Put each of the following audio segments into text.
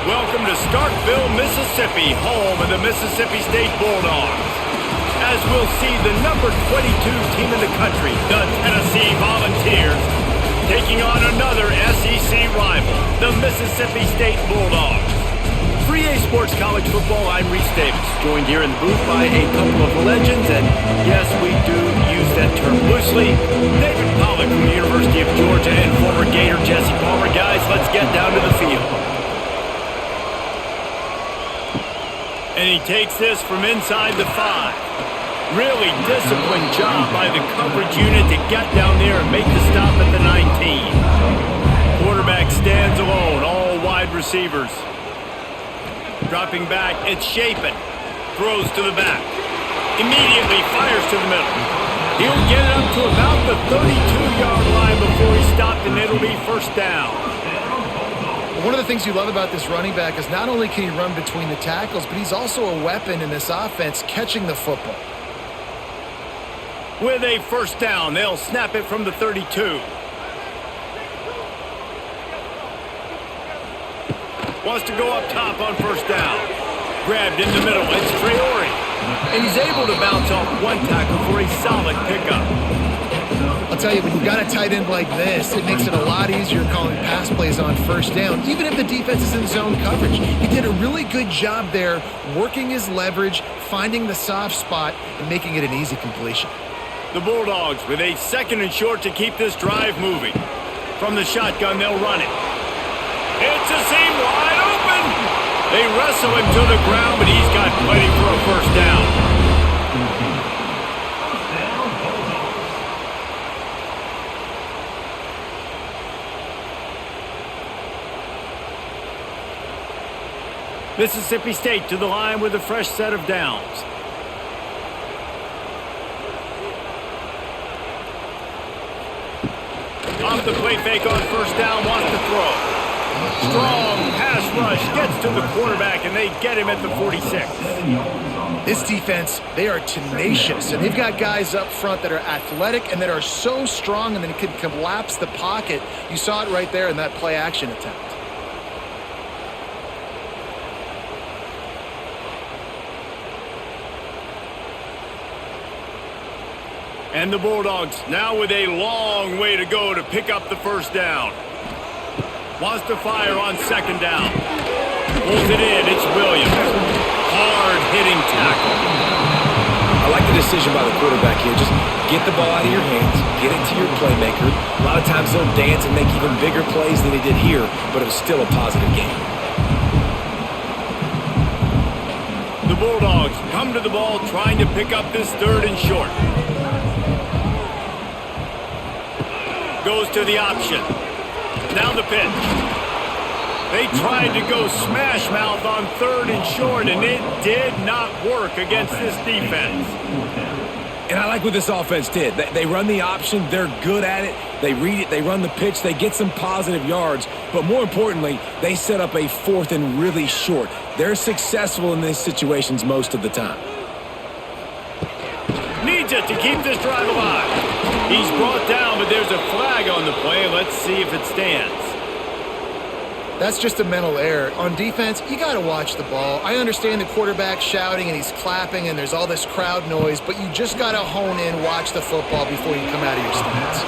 Welcome to Starkville, Mississippi, home of the Mississippi State Bulldogs. As we'll see the number 22 team in the country, the Tennessee Volunteers, taking on another SEC rival, the Mississippi State Bulldogs. For EA Sports College Football, I'm Reese Davis, joined here in the booth by a couple of legends, and yes, we do use that term loosely. David Pollack from the University of Georgia and former Gator Jesse Palmer. Guys, let's get down to the field. And he takes this from inside the 5. Really disciplined job by the coverage unit to get down there and make the stop at the 19. Quarterback stands alone, all wide receivers. Dropping back, it's Shapen. Throws to the back. Immediately fires to the middle. He'll get it up to about the 32-yard line before he's stopped, and it'll be first down. One of the things you love about this running back is not only can he run between the tackles, but he's also a weapon in this offense catching the football. With a first down, they'll snap it from the 32. Wants to go up top on first down. Grabbed in the middle, it's Traore. And he's able to bounce off one tackle for a solid pickup. I'll tell you, when you've got a tight end like this, it makes it a lot easier calling pass plays on first down, even if the defense is in zone coverage. He did a really good job there, working his leverage, finding the soft spot, and making it an easy completion. The Bulldogs with a 2nd and short to keep this drive moving. From the shotgun, they'll run it. It's a seam wide open. They wrestle him to the ground, but he's got plenty for a first down. Mississippi State to the line with a fresh set of downs. Off the play fake on first down, wants to throw. Strong pass rush gets to the quarterback, and they get him at the 46. This defense, they are tenacious, and they've got guys up front that are athletic and that are so strong and then can collapse the pocket. You saw it right there in that play action attempt. And the Bulldogs now with a long way to go to pick up the first down. Wants to fire on second down. Pulls it in. It's Williams. Hard-hitting tackle. I like the decision by the quarterback here. Just get the ball out of your hands. Get it to your playmaker. A lot of times they'll dance and make even bigger plays than they did here, but it was still a positive game. The Bulldogs come to the ball trying to pick up this 3rd and short. Goes to the option. Now the pitch. They tried to go smash mouth on 3rd and short, and it did not work against this defense. And I like what this offense did. They run the option. They're good at it. They read it. They run the pitch. They get some positive yards. But more importantly, they set up a 4th and really short. They're successful in these situations most of the time. Needs it to keep this drive alive. He's brought down, but there's a flag on the play. Let's see if it stands. That's just a mental error. On defense, you got to watch the ball. I understand the quarterback shouting and he's clapping and there's all this crowd noise, but you just got to hone in, watch the football before you come out of your stance.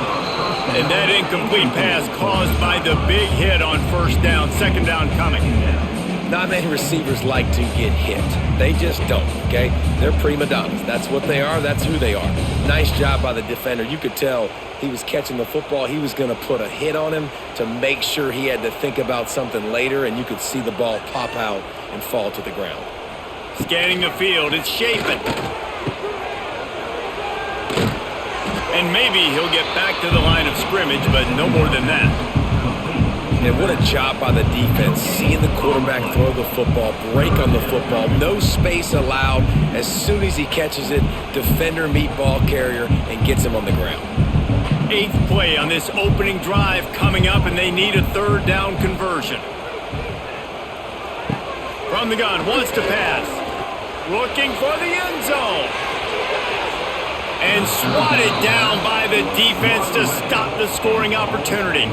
And that incomplete pass caused by the big hit on first down. 2nd down coming. Not many receivers like to get hit. They just don't, okay? They're prima donnas. That's what they are. That's who they are. Nice job by the defender. You could tell he was catching the football. He was going to put a hit on him to make sure he had to think about something later, and you could see the ball pop out and fall to the ground. Scanning the field, it's Shapen. And maybe he'll get back to the line of scrimmage, but no more than that. And what a job by the defense, seeing the quarterback throw the football, break on the football, no space allowed. As soon as he catches it, defender meet ball carrier and gets him on the ground. 8th play on this opening drive coming up, and they need a 3rd down conversion. From the gun, wants to pass. Looking for the end zone. And swatted down by the defense to stop the scoring opportunity.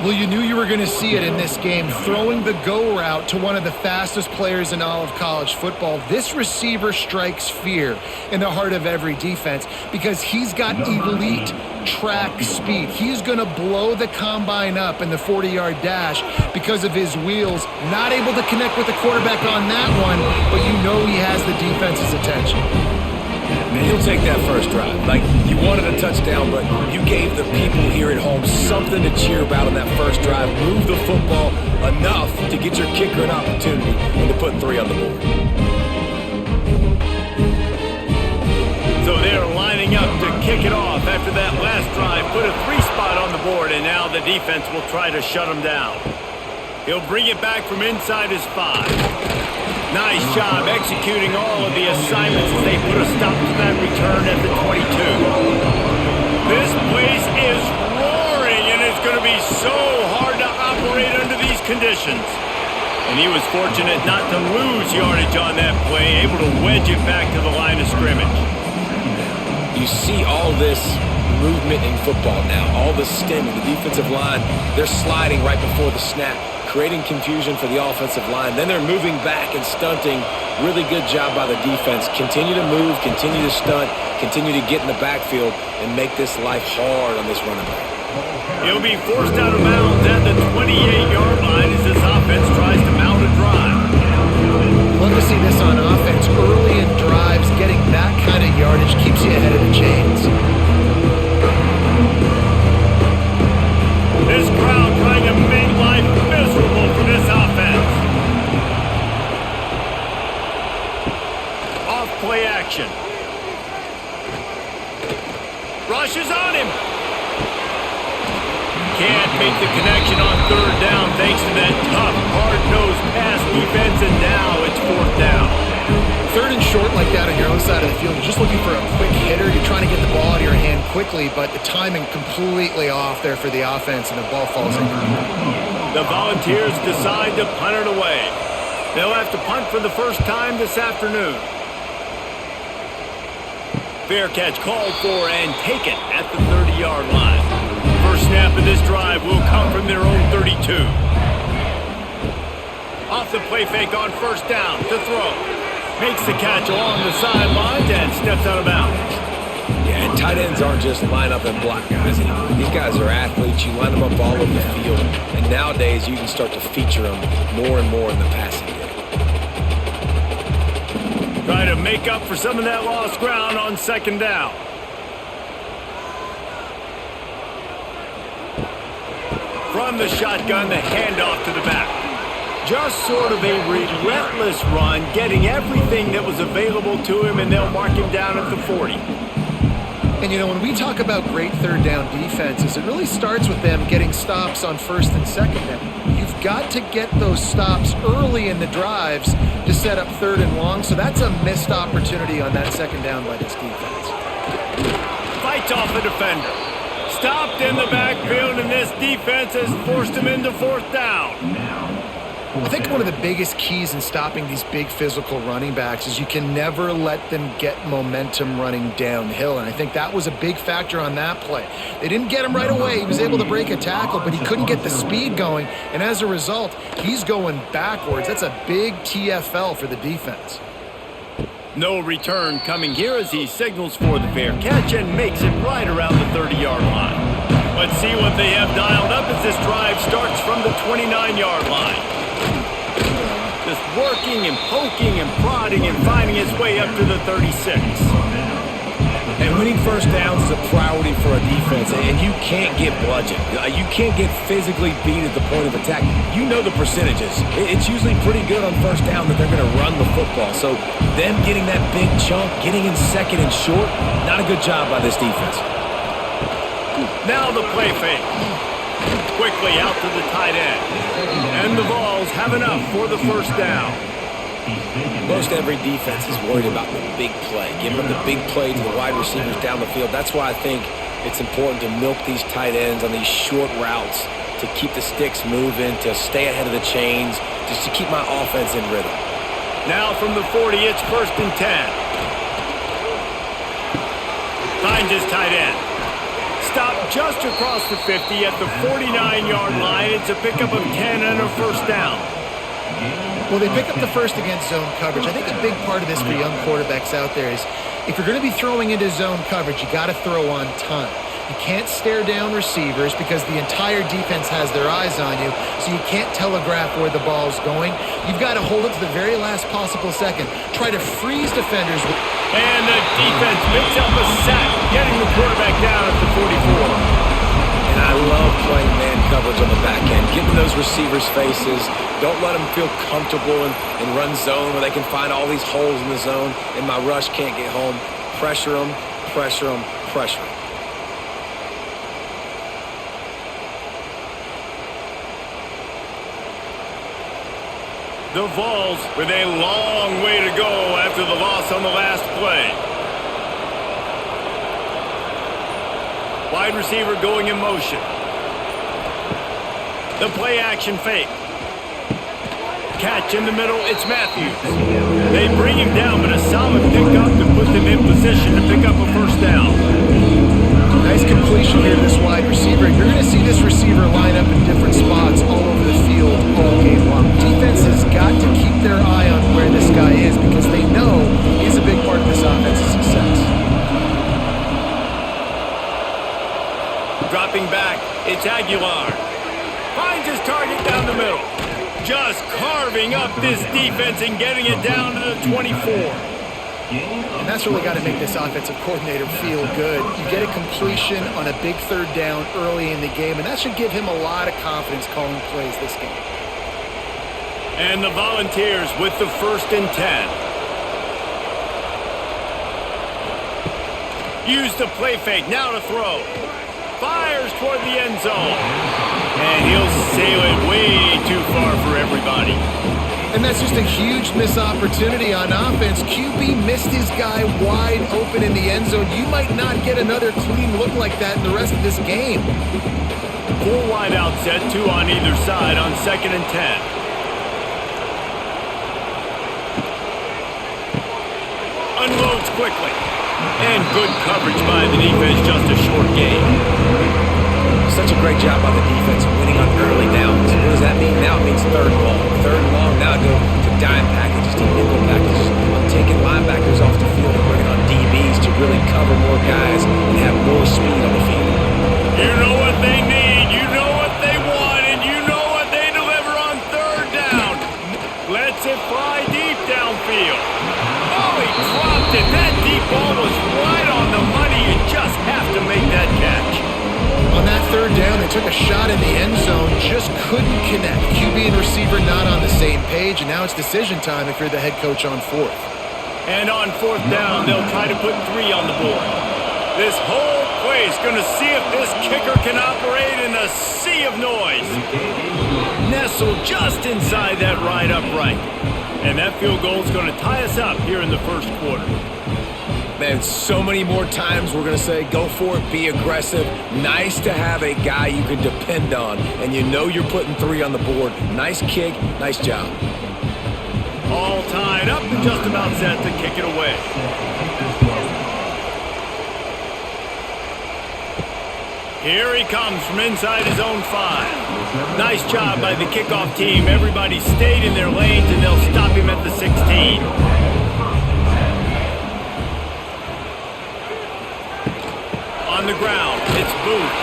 Well, you knew you were going to see it in this game. Throwing the go route to one of the fastest players in all of college football. This receiver strikes fear in the heart of every defense because he's got elite track speed. He's going to blow the combine up in the 40-yard dash because of his wheels. Not able to connect with the quarterback on that one, but you know he has the defense's attention. Man, he'll take that first drive. Like, you wanted a touchdown, but you gave the people here at home something to cheer about on that first drive. Move the football enough to get your kicker an opportunity and to put 3 on the board. So they're lining up to kick it off after that last drive. Put a 3 spot on the board, and now the defense will try to shut him down. He'll bring it back from inside his 5. Nice job executing all of the assignments as they put a stop to that return at the 22. This place is roaring, and it's going to be so hard to operate under these conditions. And he was fortunate not to lose yardage on that play, able to wedge it back to the line of scrimmage. You see all this movement in football now, all the stemming, the defensive line, they're sliding right before the snap, creating confusion for the offensive line. Then they're moving back and stunting. Really good job by the defense. Continue to move, continue to stunt, continue to get in the backfield and make this life hard on this running back. He'll be forced out of bounds at the 28-yard line as this offense tries to mount a drive. Love to see this on offense. Early in drives, getting that kind of yardage keeps you ahead of the chains. This crowd trying to make life miserable for this offense. Off play action. Rush is on him. Can't make the connection on 3rd down thanks to that tough, hard-nosed pass defense, and now it's 4th down. 3rd and short like that on your own side of the field. You're just looking for a quick hitter. You're trying to get the ball out of your hand quickly, but the timing completely off there for the offense, and the ball falls in. The Volunteers decide to punt it away. They'll have to punt for the first time this afternoon. Fair catch called for and taken at the 30-yard line. First snap of this drive will come from their own 32. Off the play fake on 1st down to throw. Makes the catch along the sidelines and steps out of bounds. Yeah, and tight ends aren't just line up and block guys anymore. These guys are athletes. You line them up all over the field. And nowadays, you can start to feature them more and more in the passing game. Try to make up for some of that lost ground on 2nd down. From the shotgun, the handoff to the back. Just sort of a relentless run, getting everything that was available to him, and they'll mark him down at the 40. And, you know, when we talk about great 3rd down defenses, it really starts with them getting stops on 1st and 2nd down. You've got to get those stops early in the drives to set up 3rd and long, so that's a missed opportunity on that 2nd down by this defense. Fights off the defender. Stopped in the backfield, and this defense has forced him into 4th down. I think one of the biggest keys in stopping these big physical running backs is you can never let them get momentum running downhill, and I think that was a big factor on that play. They didn't get him right away. He was able to break a tackle, but he couldn't get the speed going, and as a result, he's going backwards. That's a big TFL for the defense. No return coming here as he signals for the fair catch and makes it right around the 30-yard line. Let's see what they have dialed up as this drive starts from the 29-yard line. Just working and poking and prodding and finding his way up to the 36. And winning 1st downs is a priority for a defense, and you can't get bludgeoned. You can't get physically beat at the point of attack. You know the percentages. It's usually pretty good on 1st down that they're going to run the football. So them getting that big chunk, getting in 2nd and short, not a good job by this defense. Now the play fake. Quickly out to the tight end. And the Vols have enough for the 1st down. Most every defense is worried about the big play, giving them the big play to the wide receivers down the field. That's why I think it's important to milk these tight ends on these short routes to keep the sticks moving, to stay ahead of the chains, just to keep my offense in rhythm. Now from the 40, it's 1st and 10. Finds his tight end. Stopped just across the 50 at the 49-yard line. It's a pickup of 10 and a first down. Well, they pick up the first against zone coverage. I think a big part of this for young quarterbacks out there is if you're going to be throwing into zone coverage, you got to throw on time. You can't stare down receivers because the entire defense has their eyes on you, so you can't telegraph where the ball's going. You've got to hold it to the very last possible second. Try to freeze defenders. And the defense picks up a sack, getting the quarterback down at the 44. And I love playing man coverage on the back end, getting those receivers' faces. Don't let them feel comfortable in run zone where they can find all these holes in the zone and my rush can't get home. Pressure them, pressure them, pressure them. The Vols with a long way to go after the loss on the last play. Wide receiver going in motion. The play action fake. Catch in the middle, it's Matthews. They bring him down, but a solid pickup to put them in position to pick up a first down. Nice completion here to this wide receiver. You're going to see this receiver line up in different spots all over the field all game long. Defense has got to keep their eye on where this guy is because they know he's a big part of this offense's success. Dropping back, it's Aguilar. Finds his target down the middle. Just carving up this defense and getting it down to the 24. And that's really got to make this offensive coordinator feel good. You get a completion on a big third down early in the game, and that should give him a lot of confidence calling plays this game. And the Volunteers with the 1st and 10. Use the play fake, now to throw. Fires toward the end zone. And he'll sail it way too far for everybody. And that's just a huge missed opportunity on offense. QB missed his guy wide open in the end zone. You might not get another clean look like that in the rest of this game. 4 wide out set, 2 on either side on 2nd and 10. Unloads quickly. And good coverage by the defense, just a short gain. Such a great job by the defense winning on early downs. What does that mean? Now it means 3rd and long. 3rd and long, now go to dime packages, to nickel packages. I'm taking linebackers off the field and bringing on DBs to really cover more guys and have more speed on the field. You know what they need, you know what they want, and you know what they deliver on 3rd down. Lets it fly deep downfield. Oh, he dropped it. That deep ball was right on the money. You just have to make that catch. On that 3rd down, they took a shot in the end zone, just couldn't connect. QB and receiver not on the same page, and now it's decision time if you're the head coach on 4th. And on 4th down, they'll try to put 3 on the board. This whole place going to see if this kicker can operate in a sea of noise. Nestled just inside that right upright. And that field goal is going to tie us up here in the 1st quarter. Man, so many more times we're going to say, go for it, be aggressive. Nice to have a guy you can depend on, and you know you're putting 3 on the board. Nice kick, nice job. All tied up and just about set to kick it away. Here he comes from inside his own 5. Nice job by the kickoff team. Everybody stayed in their lanes, and they'll stop him at the 16. On the ground, it's Booth.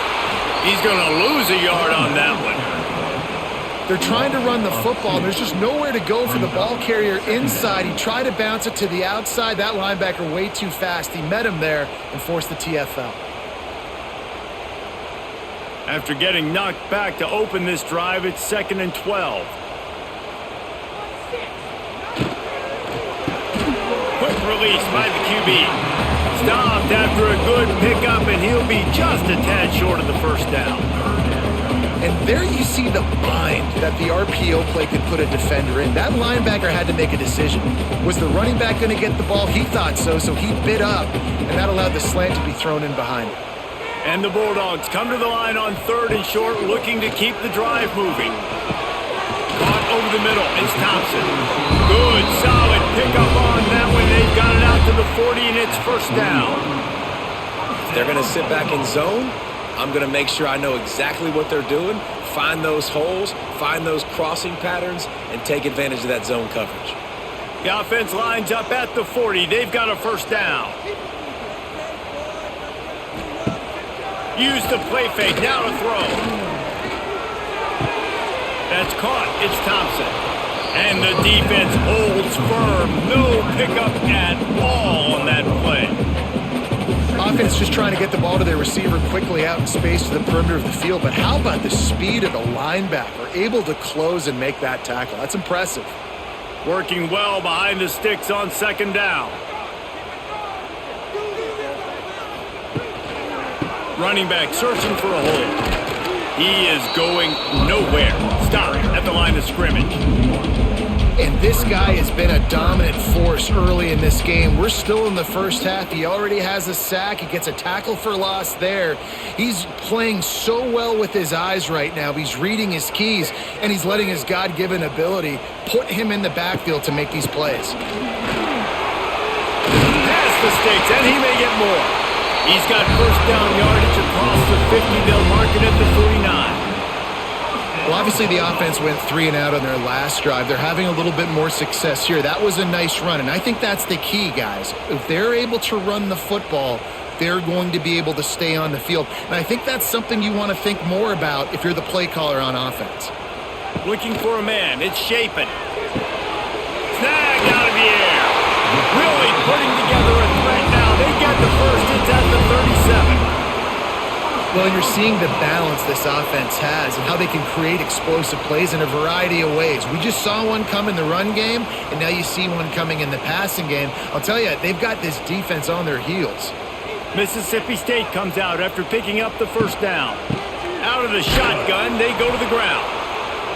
He's going to lose a yard on that one. They're trying to run the football. There's just nowhere to go for the ball carrier inside. He tried to bounce it to the outside. That linebacker way too fast. He met him there and forced the TFL. After getting knocked back to open this drive, it's 2nd and 12. Quick release by the QB. Stopped after a good pickup, and he'll be just a tad short of the 1st down. And there you see the bind that the RPO play could put a defender in. That linebacker had to make a decision. Was the running back going to get the ball? He thought so, so he bit up, and that allowed the slant to be thrown in behind him. And the Bulldogs come to the line on 3rd and short, looking to keep the drive moving. Caught over the middle, it's Thompson. Good, solid pickup on that one. They've got it out to the 40, and it's 1st down. If they're going to sit back in zone, I'm going to make sure I know exactly what they're doing, find those holes, find those crossing patterns, and take advantage of that zone coverage. The offense lines up at the 40. They've got a first down. Use the play fake. Now to throw. That's caught. It's Thompson. And the defense holds firm. No pickup at all on that play. Offense just trying to get the ball to their receiver quickly out in space to the perimeter of the field. But how about the speed of the linebacker? Able to close and make that tackle. That's impressive. Working well behind the sticks on second down. Running back searching for a hole. He is going nowhere. Stop at the line of scrimmage. And this guy has been a dominant force early in this game. We're still in the first half. He already has a sack. He gets a tackle for loss there. He's playing so well with his eyes right now. He's reading his keys, and he's letting his God-given ability put him in the backfield to make these plays. Past the stakes, and he may get more. He's got first down yardage across the 50. They'll mark it at the 49. Well, obviously the offense went 3 and out on their last drive. They're having a little bit more success here. That was a nice run, and I think that's the key, guys. If they're able to run the football, they're going to be able to stay on the field. And I think that's something you want to think more about if you're the play caller on offense. Looking for a man. It's Shapin. Snag out of the air. Really putting together a threat now. They get the first. It's at the 37. Well, you're seeing the balance this offense has and how they can create explosive plays in a variety of ways. We just saw one come in the run game, and now you see one coming in the passing game. I'll tell you, they've got this defense on their heels. Mississippi State comes out after picking up the first down. Out of the shotgun, they go to the ground.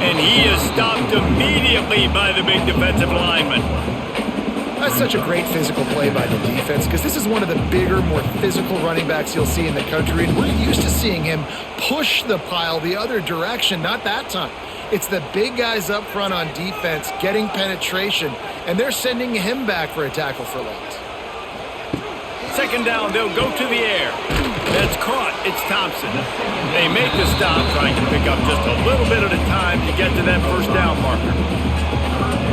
And he is stopped immediately by the big defensive lineman. That's such a great physical play by the defense because this is one of the bigger, more physical running backs you'll see in the country, and we're used to seeing him push the pile the other direction. Not that time. It's the big guys up front on defense getting penetration, and they're sending him back for a tackle for loss. Second down, they'll go to the air. That's caught. It's Thompson. They make the stop, trying to pick up just a little bit at a time to get to that first down marker.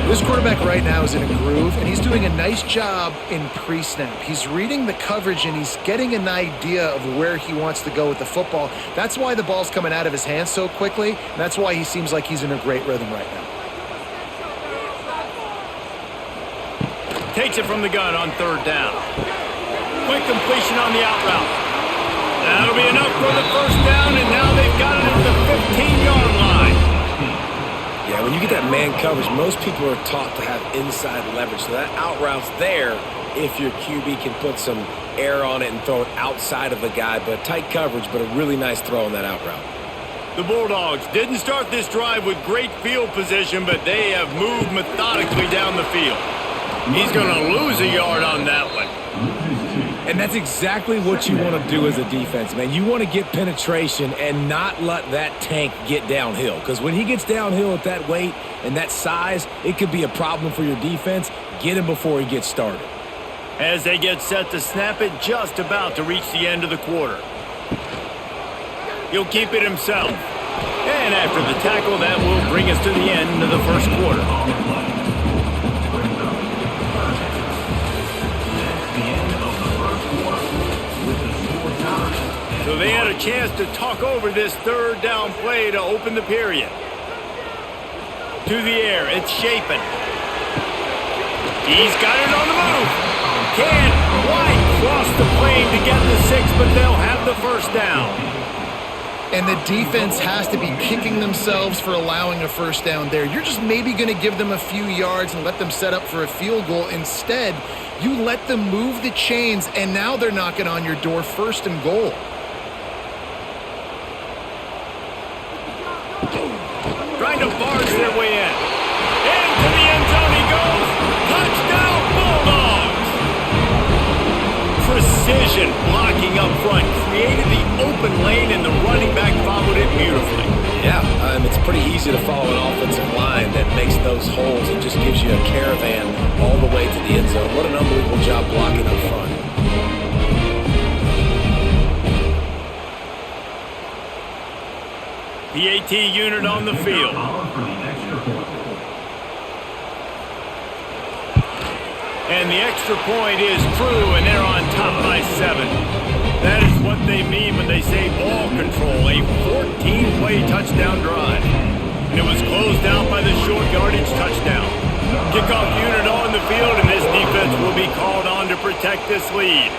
This quarterback right now is in a groove, and he's doing a nice job in pre-snap. He's reading the coverage, and he's getting an idea of where he wants to go with the football. That's why the ball's coming out of his hands so quickly, and that's why he seems like he's in a great rhythm right now. Takes it from the gun on third down. Quick completion on the out route. That'll be enough for the first down, and now they've got it at the 15-yard line. Yeah, when you get that man coverage, most people are taught to have inside leverage. So that out route's there if your QB can put some air on it and throw it outside of the guy. But tight coverage, but a really nice throw on that out route. The Bulldogs didn't start this drive with great field position, but they have moved methodically down the field. He's going to lose a yard on that one. And that's exactly what you want to do as a defense, man. You want to get penetration and not let that tank get downhill. Because when he gets downhill at that weight and that size, it could be a problem for your defense. Get him before he gets started. As they get set to snap it, just about to reach the end of the quarter. He'll keep it himself. And after the tackle, that will bring us to the end of the first quarter. So they had a chance to talk over this third down play to open the period. To the air, it's Shapin. He's got it on the move. Can't quite cross the plane to get the 6, but they'll have the first down. And the defense has to be kicking themselves for allowing a first down there. You're just maybe going to give them a few yards and let them set up for a field goal. Instead, you let them move the chains, and now they're knocking on your door, first and goal. Trying to barge their way in. Into the end zone he goes. Touchdown, Bulldogs! Precision blocking up front created the open lane, and the running back followed it beautifully. Yeah, it's pretty easy to follow an offensive line that makes those holes and just gives you a caravan all the way to the end zone. What an unbelievable job blocking up front. PAT unit on the field. And the extra point is true, and they're on top by 7. That is what they mean when they say ball control, a 14-play touchdown drive. And it was closed out by the short yardage touchdown. Kickoff unit on the field, and this defense will be called on to protect this lead.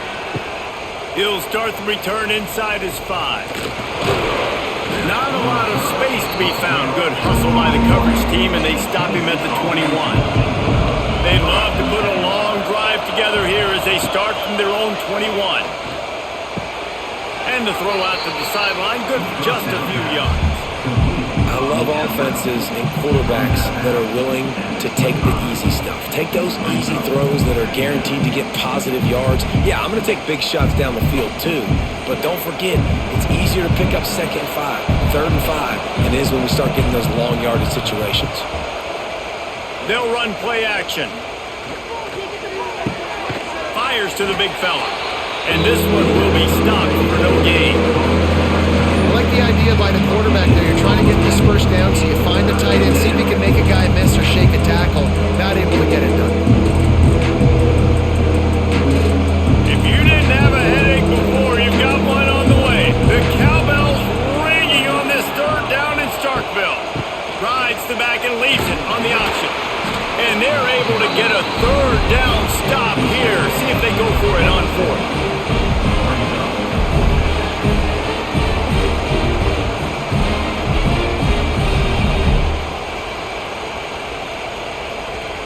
He'll start the return inside his 5. Not a lot of space to be found. Good hustle by the coverage team, and they stop him at the 21. They'd love to put a long drive together here as they start from their own 21. And the throw out to the sideline, good for just a few yards. I love offenses and quarterbacks that are willing to take the easy stuff. Take those easy throws that are guaranteed to get positive yards. Yeah, I'm going to take big shots down the field too. But don't forget, it's easier to pick up 2nd and 5, 3rd and 5 than it is when we start getting those long yardage situations. They'll run play action. Fires to the big fella. And this one will be stopped for no gain. I like the idea by the quarterback there. You're trying to get this first down, so you find the tight end, see if he can make a guy miss or shake a tackle. Not able to get it done. If you didn't have a headache before, you've got one on the way. The cowbell's ringing on this 3rd down in Starkville. Rides the back and leaves it on the option. And they're able to get a 3rd down stop here. See if they go for it on 4th.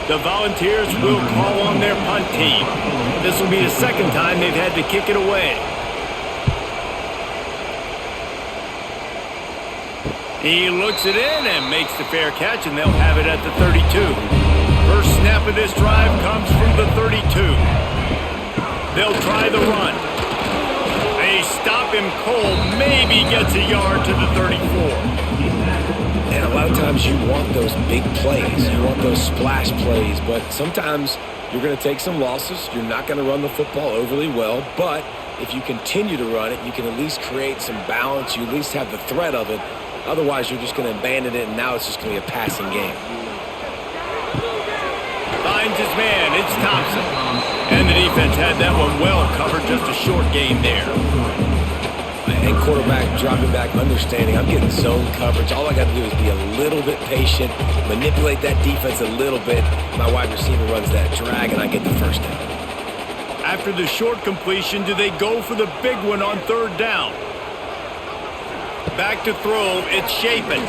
The Volunteers will call on their punt team. This will be the 2nd time they've had to kick it away. He looks it in and makes the fair catch, and they'll have it at the 32. First snap of this drive comes from the 32. They'll try the run. They stop him cold, maybe gets a yard to the 34. And a lot of times you want those big plays. You want those splash plays. But sometimes you're going to take some losses. You're not going to run the football overly well. But if you continue to run it, you can at least create some balance. You at least have the threat of it. Otherwise, you're just going to abandon it, and now it's just going to be a passing game. Finds his man. It's Thompson. And the defense had that one well covered. Just a short gain there. And quarterback dropping back, understanding I'm getting zone coverage. All I got to do is be a little bit patient, manipulate that defense a little bit. My wide receiver runs that drag, and I get the first down. After the short completion, do they go for the big one on 3rd down? Back to throw, it's Chapin.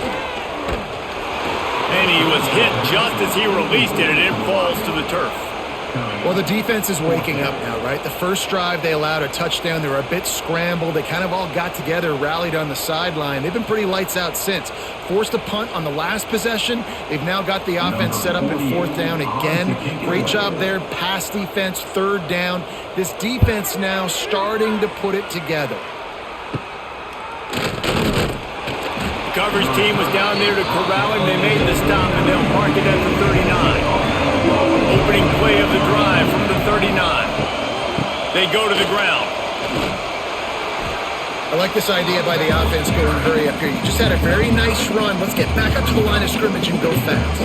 And he was hit just as he released it, and it falls to the turf. Well, the defense is waking up now, right? The first drive, they allowed a touchdown. They were a bit scrambled. They kind of all got together, rallied on the sideline. They've been pretty lights out since. Forced a punt on the last possession. They've now got the offense set up in 4th down again. Great job there. Pass defense, 3rd down. This defense now starting to put it together. The coverage team was down there to corral him. They made the stop, and they'll mark it at the 39. Opening play of the drive from the 39. They go to the ground. I like this idea by the offense going hurry up here. You just had a very nice run. Let's get back up to the line of scrimmage and go fast.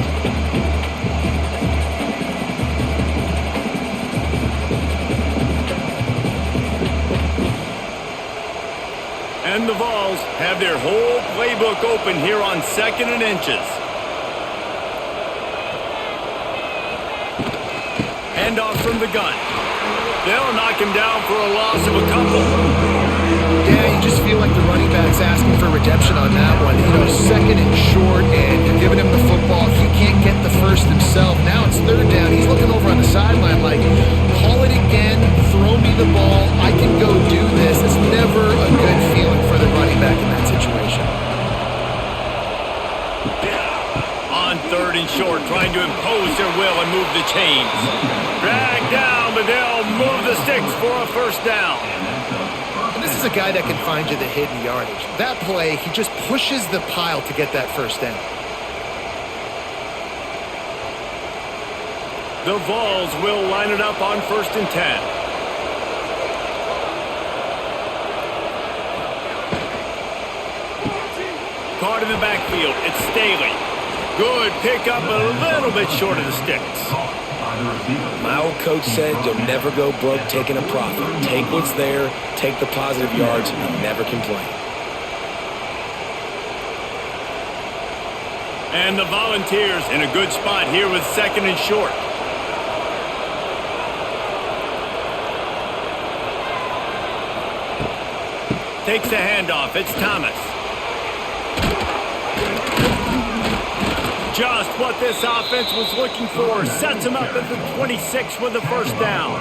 And the Vols have their whole playbook open here on 2nd and inches. Handoff from the gun. They'll knock him down for a loss of a couple. Yeah, you just feel like the running back's asking for redemption on that one. You know, 2nd and short, and you're giving him the football. He can't get the first himself. Now it's 3rd down. He's looking over on the sideline like, call it again, throw me the ball, I can go do this. It's never a good feeling for the running back in that situation. On 3rd and short, trying to impose their will and move the chains. Dragged down, but they'll move the sticks for a 1st down. And this is a guy that can find you the hidden yardage. That play, he just pushes the pile to get that 1st down. The Vols will line it up on 1st and 10. caught in the backfield. It's Staley. Good pickup, a little bit short of the sticks. My old coach said you'll never go broke taking a profit. Take what's there, take the positive yards, and never complain. And the Volunteers in a good spot here with 2nd and short. Takes the handoff. It's Thomas. Just what this offense was looking for. Sets him up at the 26 with the first down.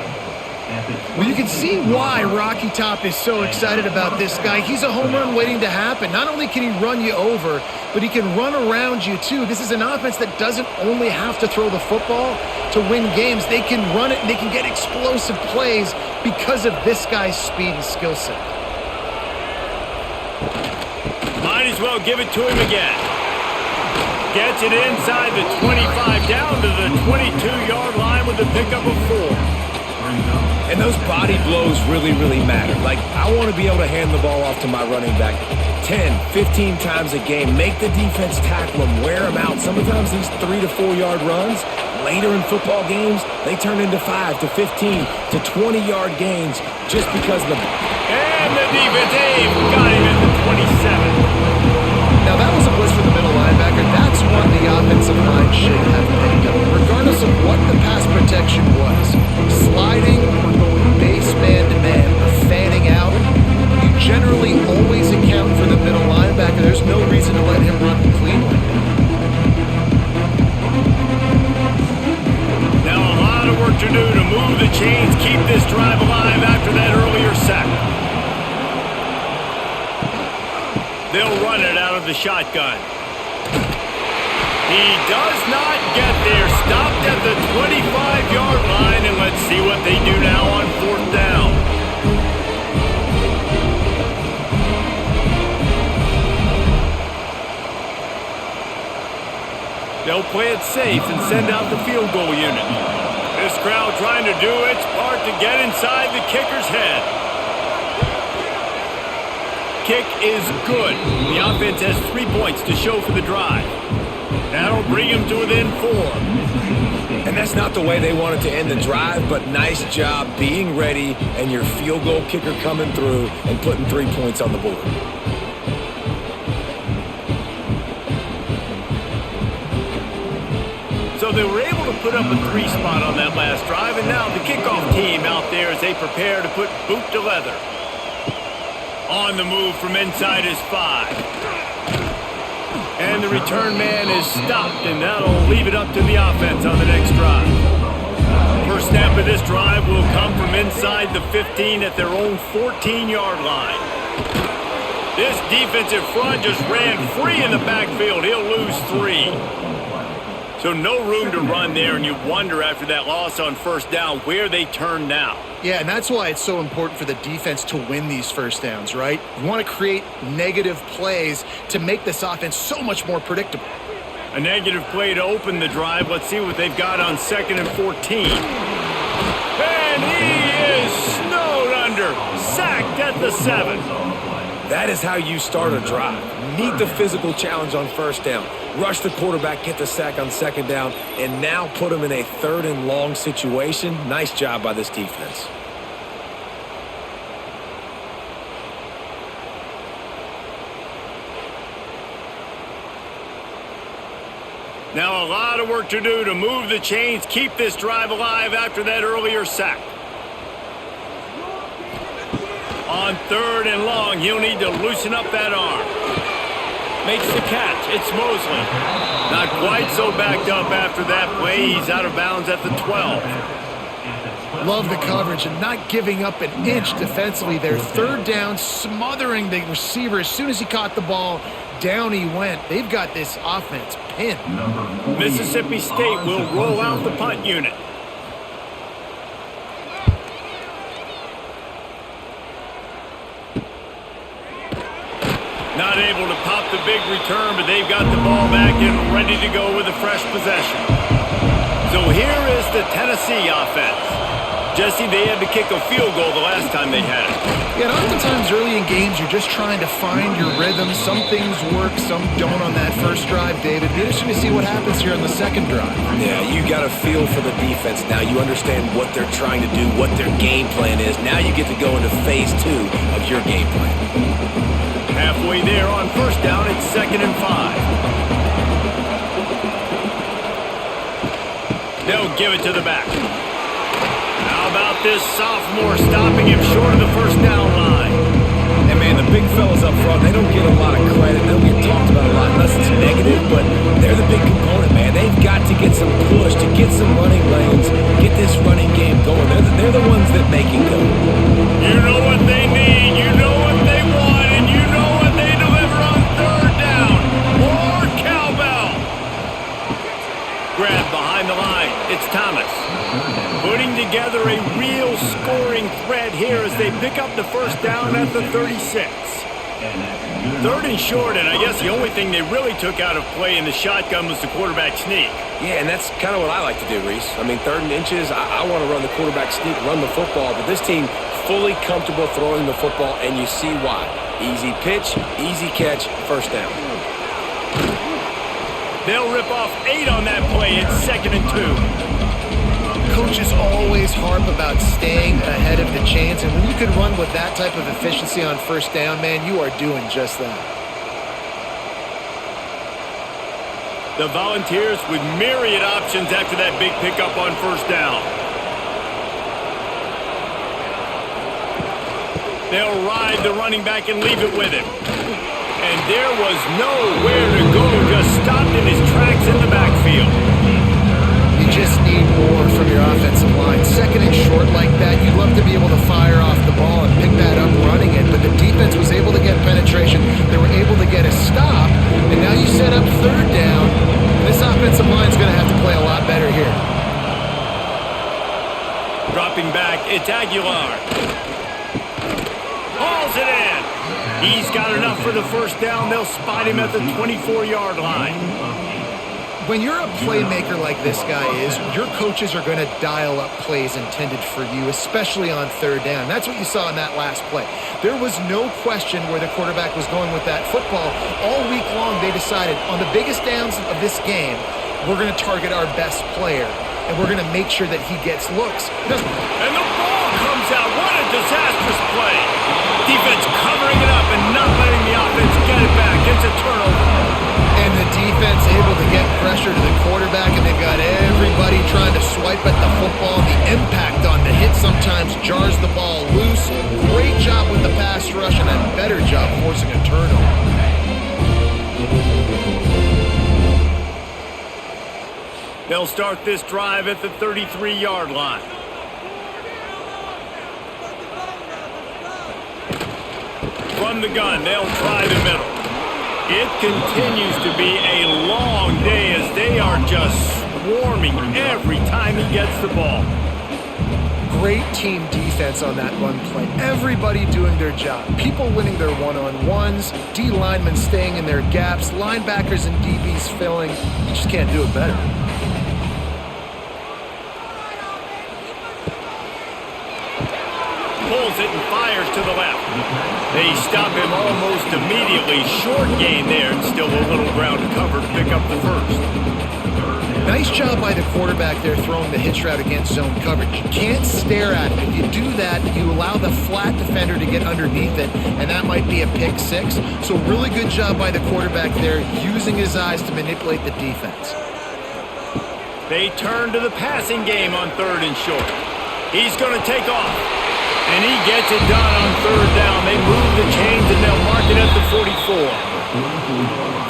Well, you can see why Rocky Top is so excited about this guy. He's a home run waiting to happen. Not only can he run you over, but he can run around you too. This is an offense that doesn't only have to throw the football to win games. They can run it and they can get explosive plays because of this guy's speed and skill set. Might as well give it to him again. Gets it inside the 25, down to the 22-yard line with the pickup of 4. And those body blows really, really matter. Like, I want to be able to hand the ball off to my running back 10, 15 times a game. Make the defense tackle him, wear him out. Sometimes these 3 to 4 yard runs, later in football games, they turn into 5 to 15 to 20-yard gains just because of the... And the defense, got him at the 27. Now, that was a blitz for the middle linebacker. That's what the offensive line should have picked up, regardless of what the pass protection was. Sliding or going base man-to-man or fanning out, you generally always account for the middle linebacker. There's no reason to let him run clean like that. Now a lot of work to do to move the chains, keep this drive alive after that earlier sack. They'll run it out of the shotgun. He does not get there. Stopped at the 25-yard line, and let's see what they do now on 4th down. They'll play it safe and send out the field goal unit. This crowd trying to do its part to get inside the kicker's head. Kick is good. The offense has 3 points to show for the drive. That'll bring him to within 4. And that's not the way they wanted to end the drive, but nice job being ready and your field goal kicker coming through and putting 3 points on the board. So they were able to put up a 3 spot on that last drive, and now the kickoff team out there as they prepare to put boot to leather. On the move from inside his 5. And the return man is stopped, and that'll leave it up to the offense on the next drive. First snap of this drive will come from inside the 15 at their own 14-yard line. This defensive front just ran free in the backfield. He'll lose 3. So no room to run there, and you wonder after that loss on first down where they turn now. Yeah, and that's why it's so important for the defense to win these first downs, right? You want to create negative plays to make this offense so much more predictable. A negative play to open the drive. Let's see what they've got on 2nd and 14. And he is snowed under. Sacked at the 7. That is how you start a drive. Meet the physical challenge on first down. Rush the quarterback, get the sack on 2nd down, and now put him in a 3rd and long situation. Nice job by this defense. Now a lot of work to do to move the chains, keep this drive alive after that earlier sack. On 3rd and long, he'll need to loosen up that arm. Makes the catch. It's Mosley. Not quite so backed up after that play. He's out of bounds at the 12. Love the coverage and not giving up an inch defensively there. 3rd down, smothering the receiver. As soon as he caught the ball, down he went. They've got this offense pinned. Mississippi State will roll out the punt unit. Not able to pop the big return, but they've got the ball back and ready to go with a fresh possession. So here is the Tennessee offense. Jesse, they had to kick a field goal the last time they had it. Yeah, and oftentimes early in games, you're just trying to find your rhythm. Some things work, some don't on that first drive, David. Be interesting to see what happens here on the second drive. Yeah, you got a feel for the defense now. You understand what they're trying to do, what their game plan is. Now you get to go into phase 2 of your game plan. Halfway there on first down, it's 2nd and 5. They'll give it to the back. How about this sophomore stopping him short of the first down line? And man, the big fellas up front, they don't get a lot of credit. They don't get talked about a lot unless it's negative, but they're the big component, man. They've got to get some push, to get some running lanes, get this running game going. They're the ones that make it go. You know what they need, you know what they want, and you know what they deliver on third down. More cowbell. Grab behind the line. It's Thomas. Putting together a real scoring threat here as they pick up the first down at the 36. 3rd and short, and I guess the only thing they really took out of play in the shotgun was the quarterback sneak. Yeah, and that's kind of what I like to do, Reese. I mean, 3rd and inches, I want to run the quarterback sneak, run the football, but this team fully comfortable throwing the football, and you see why. Easy pitch, easy catch, first down. They'll rip off 8 on that play. It's 2nd and 2. Coaches always harp about staying ahead of the chains, and when you can run with that type of efficiency on first down, man, you are doing just that. The Volunteers with myriad options after that big pickup on first down. They'll ride the running back and leave it with him. And there was nowhere to go, just stopped in his tracks in the backfield. You just need more from your offensive line. 2nd and short like that, you'd love to be able to fire off the ball and pick that up running it, but the defense was able to get penetration. They were able to get a stop, and now you set up 3rd down. This offensive line is going to have to play a lot better here. Dropping back, it's Aguilar. Hauls it in. He's got enough for the first down. They'll spot him at the 24-yard line. When you're a playmaker like this guy is, your coaches are going to dial up plays intended for you, especially on 3rd down. That's what you saw in that last play. There was no question where the quarterback was going with that football. All week long, they decided on the biggest downs of this game, we're going to target our best player, and we're going to make sure that he gets looks. And the ball comes out. What a disastrous play. Defense covering it up and not letting the offense get it back. It's a turnover. And the defense able to get pressure to the quarterback, and they've got everybody trying to swipe at the football. The impact on the hit sometimes jars the ball loose. Great job with the pass rush, and a better job forcing a turnover. They'll start this drive at the 33-yard line. From the gun, they'll try the middle. It continues to be a long day as they are just swarming every time he gets the ball. Great team defense on that run play. Everybody doing their job. People winning their one-on-ones, D linemen staying in their gaps, linebackers and DBs filling. You just can't do it better. Pulls it and fires to the left. They stop him almost immediately. Short gain there, and still a little ground to cover to pick up the first. Nice job by the quarterback there throwing the hitch route against zone coverage. You can't stare at it. If you do that, you allow the flat defender to get underneath it, and that might be a pick 6. So really good job by the quarterback there, using his eyes to manipulate the defense. They turn to the passing game on 3rd and short. He's going to take off. And he gets it done on 3rd down. They move the chains and they'll mark it at the 44.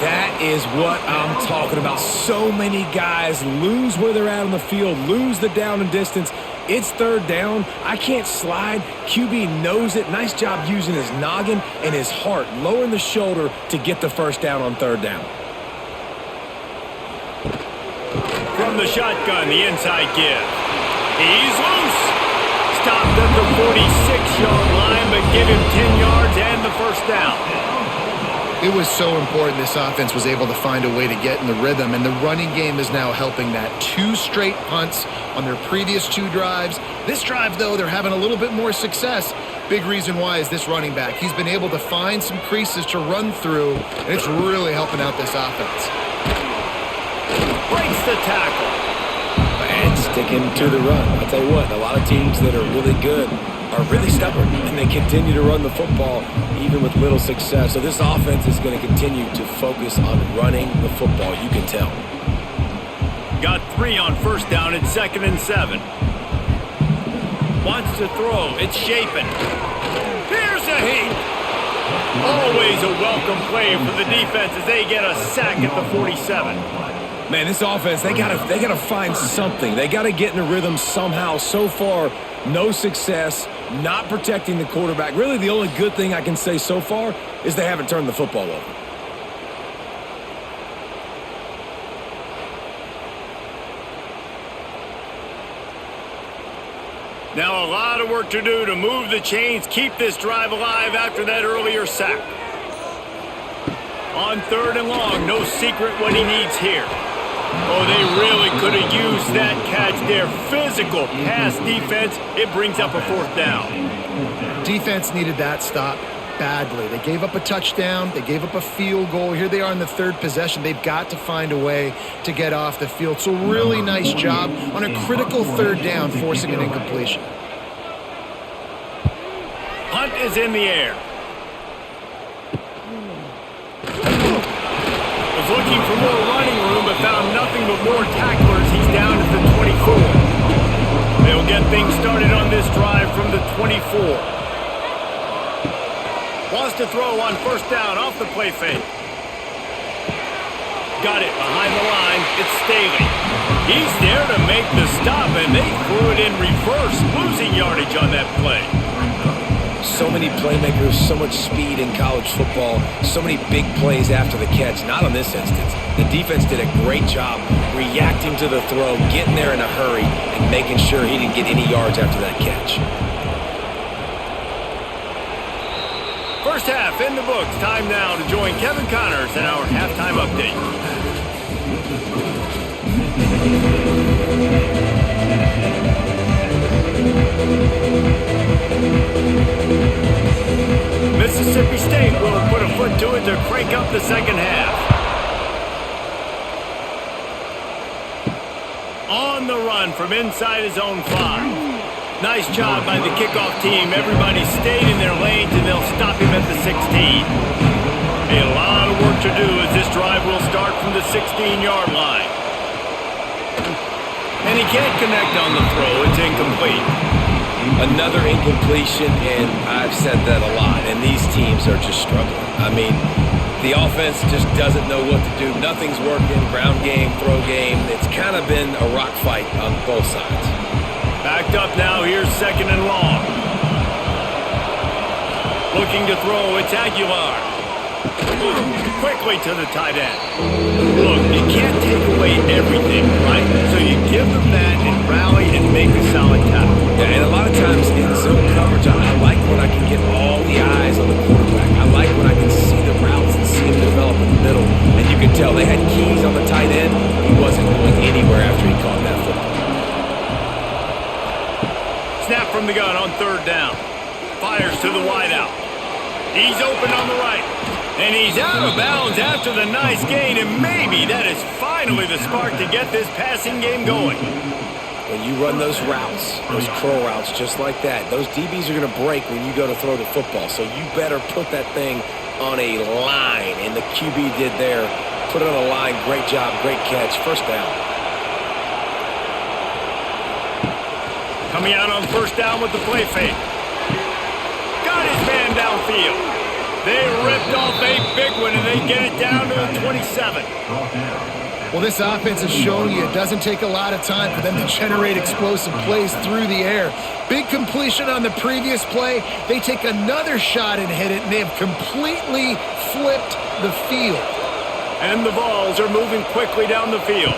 That is what I'm talking about. So many guys lose where they're at on the field, lose the down and distance. It's 3rd down. I can't slide. QB knows it. Nice job using his noggin and his heart, lowering the shoulder to get the first down on 3rd down. From the shotgun, the inside give. He's loose. Stopped at the 46-yard line, but give him 10 yards and the first down. It was so important this offense was able to find a way to get in the rhythm, and the running game is now helping that. 2 straight punts on their previous 2 drives. This drive, though, they're having a little bit more success. Big reason why is this running back. He's been able to find some creases to run through, and it's really helping out this offense. Breaks the tackle. And sticking to the run. I'll tell you what, a lot of teams that are really good are really stubborn, and they continue to run the football even with little success. So this offense is going to continue to focus on running the football, you can tell. Got 3 on first down at 2nd and 7. Wants to throw. It's Shapin. Here's a heat. Always a welcome play for the defense as they get a sack at the 47. Man, this offense, they gotta find something. They gotta get in a rhythm somehow. So far, no success, not protecting the quarterback. Really, the only good thing I can say so far is they haven't turned the football over. Now a lot of work to do to move the chains, keep this drive alive after that earlier sack. On 3rd and long, no secret what he needs here. Oh, they really could have used that catch there. Physical pass defense. It brings up a 4th down. Defense needed that stop badly. They gave up a touchdown. They gave up a field goal. Here they are in the 3rd possession. They've got to find a way to get off the field. So really nice job on a critical 3rd down, forcing an incompletion. Hunt is in the air. Was looking for more running room, but found nothing but more tacklers. He's down at the 24. They'll get things started on this drive from the 24. Wants to throw on first down off the play fake. Got it behind the line. It's Staley. He's there to make the stop, and they threw it in reverse, losing yardage on that play. So many playmakers, so much speed in college football, so many big plays after the catch. Not on this instance. The defense did a great job reacting to the throw, getting there in a hurry, and making sure he didn't get any yards after that catch. First half in the books. Time now to join Kevin Connors in our halftime update. Mississippi State will put a foot to it to crank up the second half. On the run from inside his own 5. Nice job by the kickoff team. Everybody stayed in their lanes, and they'll stop him at the 16. A lot of work to do as this drive will start from the 16-yard line. And he can't connect on the throw. It's incomplete. Another incompletion, and I've said that a lot, and these teams are just struggling. I mean, the offense just doesn't know what to do. Nothing's working. Ground game, throw game. It's kind of been a rock fight on both sides. Backed up now. Here's 2nd and long. Looking to throw. It's Aguilar. Quickly to the tight end. Look, you can't take away everything, right? So you give them that and rally and make a solid tackle. Yeah, and a lot of times in zone coverage, I like when I can get all the eyes on the quarterback. I like when I can see the routes and see him develop in the middle. And you can tell they had keys on the tight end. He wasn't going anywhere after he caught that football. Snap from the gun on 3rd down. Fires to the wideout. He's open on the right. And he's out of bounds after the nice gain. And maybe that is finally the spark to get this passing game going. When you run those routes, those curl routes just like that, those DBs are going to break when you go to throw the football. So you better put that thing on a line. And the QB did there. Put it on a line. Great job. Great catch. First down. Coming out on first down with the play fake. Got his man downfield. They ripped off a big one, and they get it down to the 27. Well, this offense has shown you it doesn't take a lot of time for them to generate explosive plays through the air. Big completion on the previous play. They take another shot and hit it, and they have completely flipped the field. And the balls are moving quickly down the field.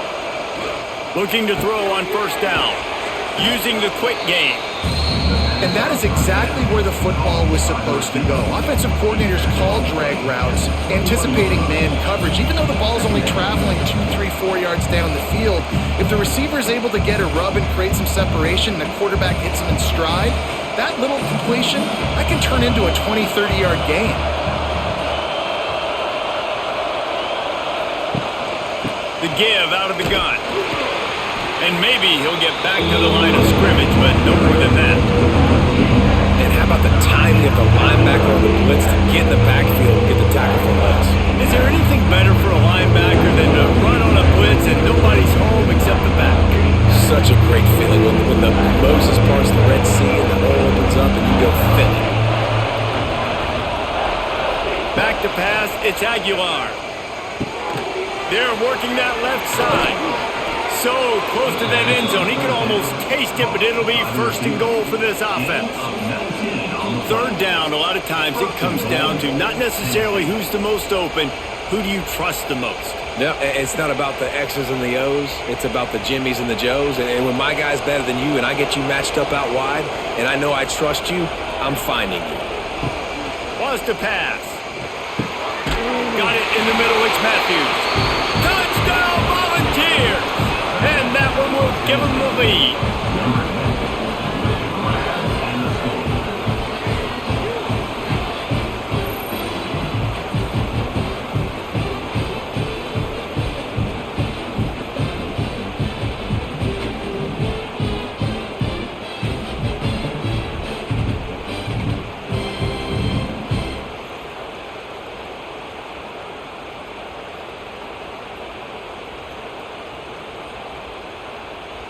Looking to throw on first down. Using the quick game. And that is exactly where the football was supposed to go. Offensive coordinators call drag routes, anticipating man coverage. Even though the ball's only traveling 2, 3, 4 yards down the field, if the receiver is able to get a rub and create some separation and the quarterback hits him in stride, that little completion, that can turn into a 20, 30-yard gain. The give out of the gun. And maybe he'll get back to the line of scrimmage, but no more than that. And how about the timing of the linebacker on the blitz to get in the backfield and get the tackle for loss? Is there anything better for a linebacker than to run on a blitz and nobody's home except the back? Such a great feeling when the Moses parts the Red Sea and the hole opens up and you go fit it. Back to pass, it's Aguilar. They're working that left side. So close to that end zone. He could almost taste it, but it'll be first and goal for this offense. Third down, a lot of times it comes down to not necessarily who's the most open, who do you trust the most? No, it's not about the X's and the O's. It's about the Jimmys and the Joes. And when my guy's better than you and I get you matched up out wide and I know I trust you, I'm finding you. Wants to pass. Got it in the middle. It's Matthews. Touchdown, Volunteers! And that one will give them the lead.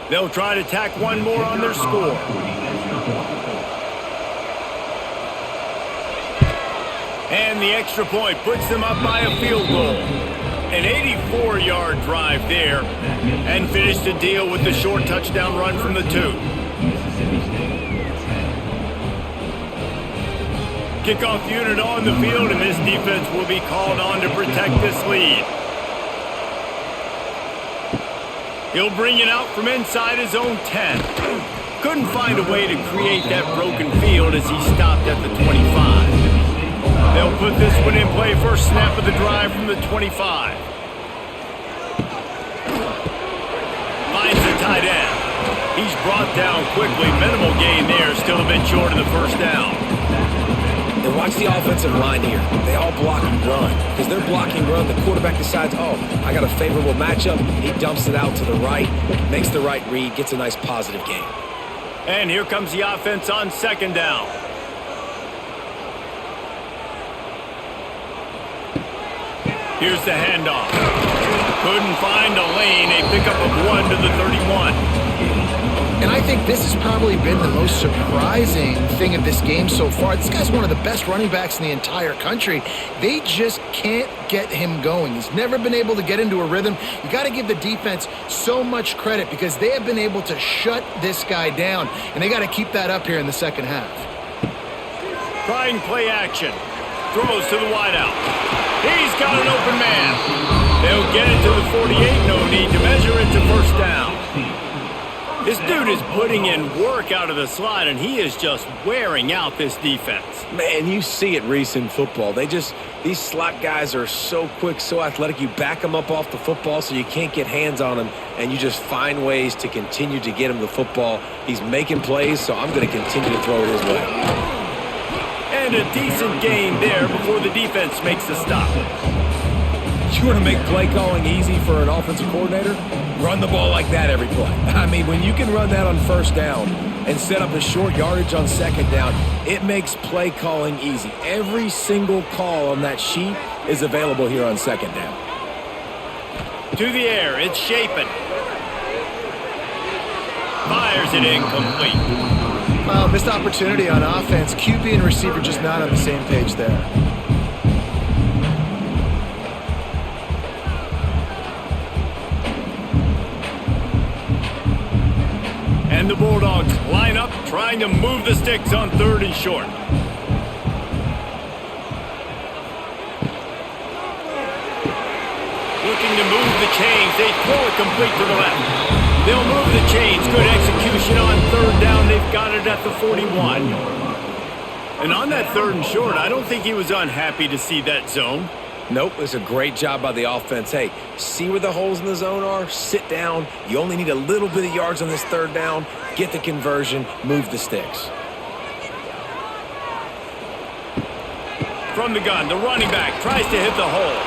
They'll try to tack one more on their score. And the extra point puts them up by a field goal. An 84-yard drive there. And finish the deal with the short touchdown run from the 2. Kickoff unit on the field, and this defense will be called on to protect this lead. He'll bring it out from inside his own 10. Couldn't find a way to create that broken field as he stopped at the 25. They'll put this one in play first snap of the drive from the 25. Finds the tight end. He's brought down quickly. Minimal gain there. Still a bit short of the first down. And watch the offensive line here. They all block and run. Because they're blocking run, the quarterback decides, oh, I got a favorable matchup. He dumps it out to the right, makes the right read, gets a nice positive gain. And here comes the offense on second down. Here's the handoff. Couldn't find a lane. A pickup of 1 to the 31. And I think this has probably been the most surprising thing of this game so far. This guy's one of the best running backs in the entire country. They just can't get him going. He's never been able to get into a rhythm. You got to give the defense so much credit because they have been able to shut this guy down, and they got to keep that up here in the second half. Trying play action. Throws to the wideout. He's got an open man. They'll get it to the 48. No need to measure. It's a first down. This dude is putting in work out of the slot, and he is just wearing out this defense. Man, you see it, Reese, in football. These slot guys are so quick, so athletic. You back them up off the football so you can't get hands on them, and you just find ways to continue to get him the football. He's making plays, so I'm going to continue to throw it his way. And a decent gain there before the defense makes the stop. You want to make play calling easy for an offensive coordinator? Run the ball like that every play. I mean, when you can run that on first down and set up a short yardage on second down, it makes play calling easy. Every single call on that sheet is available here on second down. To the air, it's Shapen. Fires it incomplete. Well, missed opportunity on offense. QB and receiver just not on the same page there. And the Bulldogs line up, trying to move the sticks on third and short. Looking to move the chains. They throw it complete to the left. They'll move the chains. Good execution on third down. They've got it at the 41. And on that 3rd and short, I don't think he was unhappy to see that zone. Nope, it's a great job by the offense. Hey, see where the holes in the zone are? Sit down. You only need a little bit of yards on this 3rd down. Get the conversion. Move the sticks. From the gun, the running back tries to hit the hole.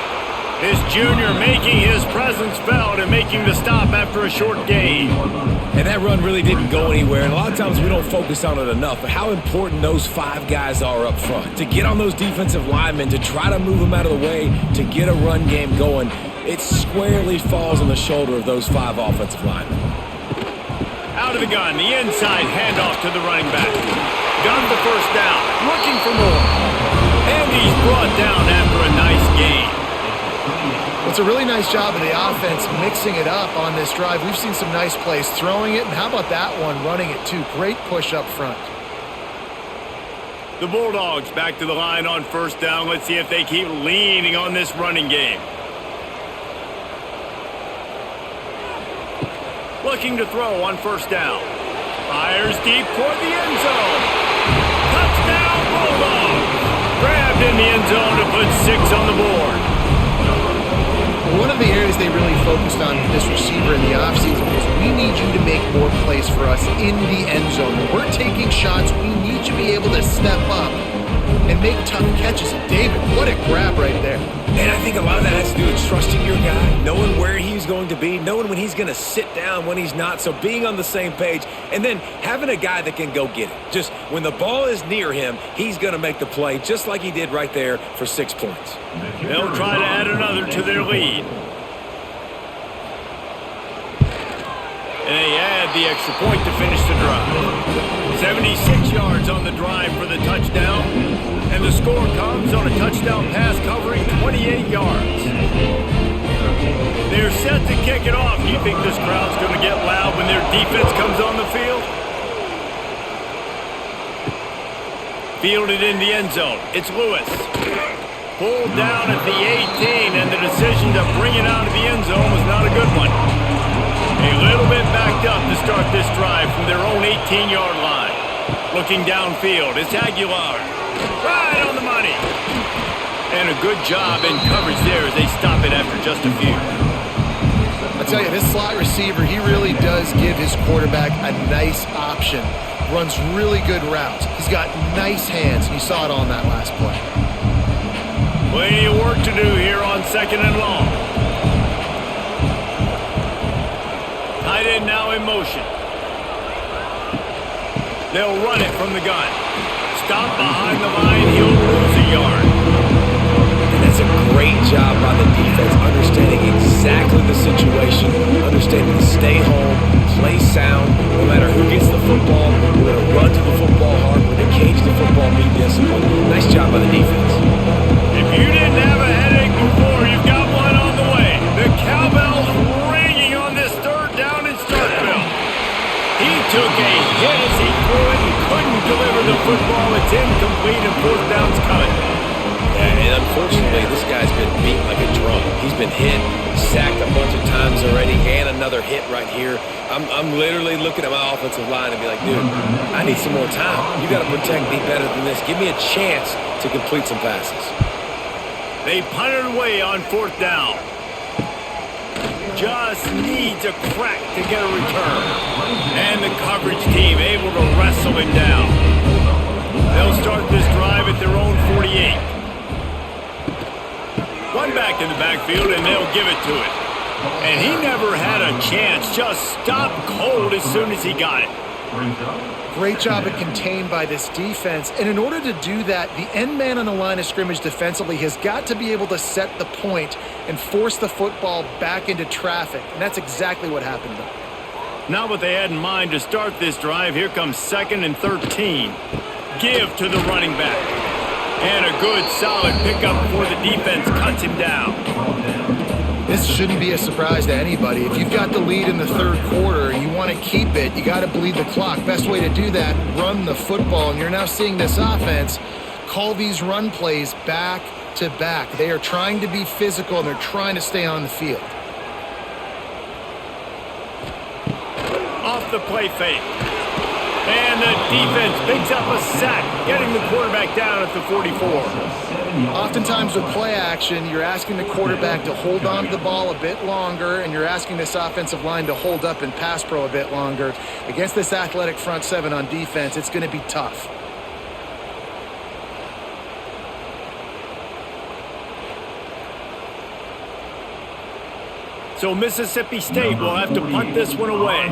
This junior making his presence felt and making the stop after a short gain. And that run really didn't go anywhere, and a lot of times we don't focus on it enough, but how important those 5 guys are up front. To get on those defensive linemen, to try to move them out of the way, to get a run game going, it squarely falls on the shoulder of those 5 offensive linemen. Out of the gun, the inside handoff to the running back. Gun the 1st down, looking for more. And he's brought down after a nice gain. It's a really nice job of the offense mixing it up on this drive. We've seen some nice plays throwing it, and how about that one running it too? Great push up front. The Bulldogs back to the line on 1st down. Let's see if they keep leaning on this running game. Looking to throw on 1st down. Fires deep toward the end zone. Touchdown Bulldogs! Grabbed in the end zone to put 6 on the board. One of the areas they really focused on with this receiver in the offseason was we need you to make more plays for us in the end zone. When we're taking shots, we need you to be able to step up and make tough catches. And David, what a grab right there. And I think a lot of that has to do with trusting your guy, knowing where he's going to be, knowing when he's going to sit down, when he's not, so being on the same page, and then having a guy that can go get it. Just when the ball is near him, he's going to make the play, just like he did right there for 6 points. They'll try to add another to their lead. And they add the extra point to finish the drive. 76 yards on the drive for the touchdown. And the score comes on a touchdown pass covering 28 yards. They're set to kick it off. Do you think this crowd's going to get loud when their defense comes on the field? Fielded in the end zone. It's Lewis. Pulled down at the 18, and the decision to bring it out of the end zone was not a good one. A little bit backed up to start this drive from their own 18-yard line. Looking downfield, it's Aguilar. Right on the money. And a good job in coverage there as they stop it after just a few. I'll tell you, this slot receiver, he really does give his quarterback a nice option. Runs really good routes. He's got nice hands, and you saw it on that last play. Plenty of work to do here on 2nd and long. Tight end now in motion. They'll run it from the gun. Stop behind the line. He'll lose a yard. And that's a great job by the defense, understanding exactly the situation, understanding to stay home, play sound. No matter who gets the football, we're going to run to the football hard. We're going to cage the football, be disciplined. Nice job by the defense. If you didn't have a headache before, you've got one on the way. The cowbell's ringing on this 3rd down in Starkville. He took a hit as he threw it. He couldn't deliver the football. It's incomplete and 4th down's coming. And unfortunately, this guy's been beat like a drum. He's been hit, sacked a bunch of times already, and another hit right here. I'm literally looking at my offensive line and be like, dude, I need some more time. You got to protect me better than this. Give me a chance to complete some passes. They punted away on 4th down. Just needs a crack to get a return. And the coverage team able to wrestle him down. They'll start this drive at their own 48. One back in the backfield, and they'll give it to it. And he never had a chance. Just stopped cold as soon as he got it. Great job at contained by this defense. And in order to do that, the end man on the line of scrimmage defensively has got to be able to set the point and force the football back into traffic. And that's exactly what happened. Not what they had in mind to start this drive. Here comes 2nd and 13. Give to the running back. And a good, solid pickup before the defense cuts him down. This shouldn't be a surprise to anybody. If you've got the lead in the 3rd quarter and you want to keep it, you got to bleed the clock. Best way to do that, run the football. And you're now seeing this offense call these run plays back to back. They are trying to be physical, and they're trying to stay on the field. the play fake. And the defense picks up a sack, getting the quarterback down at the 44. Oftentimes with play action, you're asking the quarterback to hold on to the ball a bit longer, and you're asking this offensive line to hold up in pass pro a bit longer. Against this athletic front seven on defense, it's going to be tough. So Mississippi State will have to punt this one away.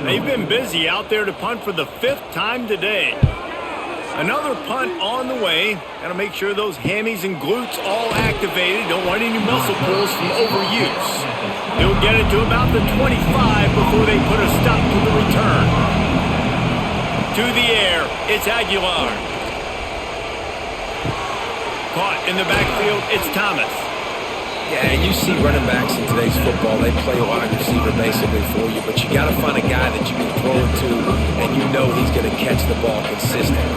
They've been busy out there to punt for the 5th time today. Another punt on the way. Got to make sure those hammies and glutes all activated. Don't want any muscle pulls from overuse. He'll get it to about the 25 before they put a stop to the return. To the air, it's Aguilar. Caught in the backfield, it's Thomas. Yeah, and you see running backs in today's football, they play wide receiver basically for you, but you got to find a guy that you can throw it to, and you know he's going to catch the ball consistently.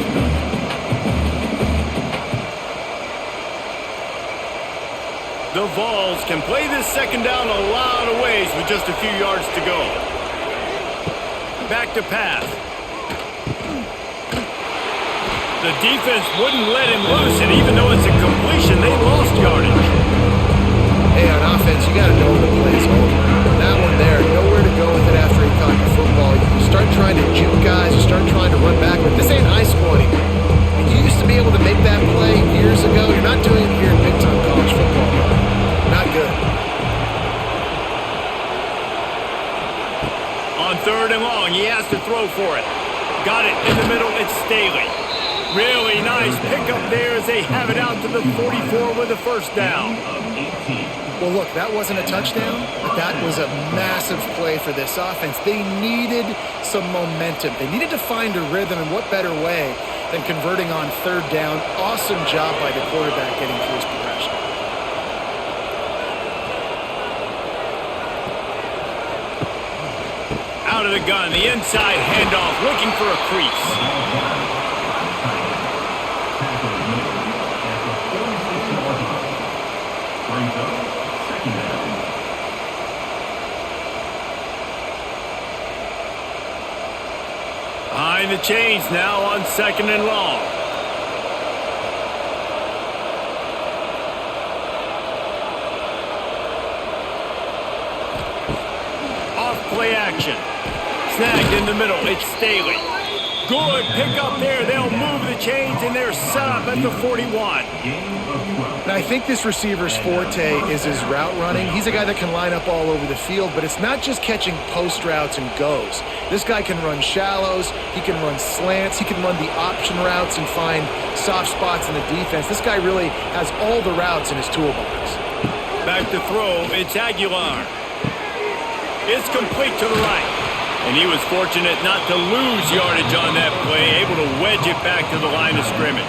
The Vols can play this second down a lot of ways with just a few yards to go. Back to pass. The defense wouldn't let him loose, and even though it's a completion, they lost yardage. Hey, on offense, you got to know when the play's over. That one there, nowhere to go with it after he caught the football. You start trying to juke guys, you start trying to run back, but this ain't high school anymore. And you used to be able to make that play years ago. You're not doing it here in big-time college football. Not good. On 3rd and long, he has to throw for it. Got it in the middle, it's Staley. Really nice pickup there as they have it out to the 44 with a first down. Well, look, that wasn't a touchdown, but that was a massive play for this offense. They needed some momentum. They needed to find a rhythm, and what better way than converting on 3rd down. Awesome job by the quarterback getting through his progression. Out of the gun, the inside handoff, looking for a crease. Behind the chains now on 2nd and long. Off play action. Snagged in the middle. It's Staley. Good pickup there. They'll move the chains, and they're set up at the 41. And I think this receiver's forte is his route running. He's a guy that can line up all over the field, but it's not just catching post routes and goes. This guy can run shallows, he can run slants, he can run the option routes and find soft spots in the defense. This guy really has all the routes in his toolbox. Back to throw, it's Aguilar. It's complete to the right. And he was fortunate not to lose yardage on that play, able to wedge it back to the line of scrimmage.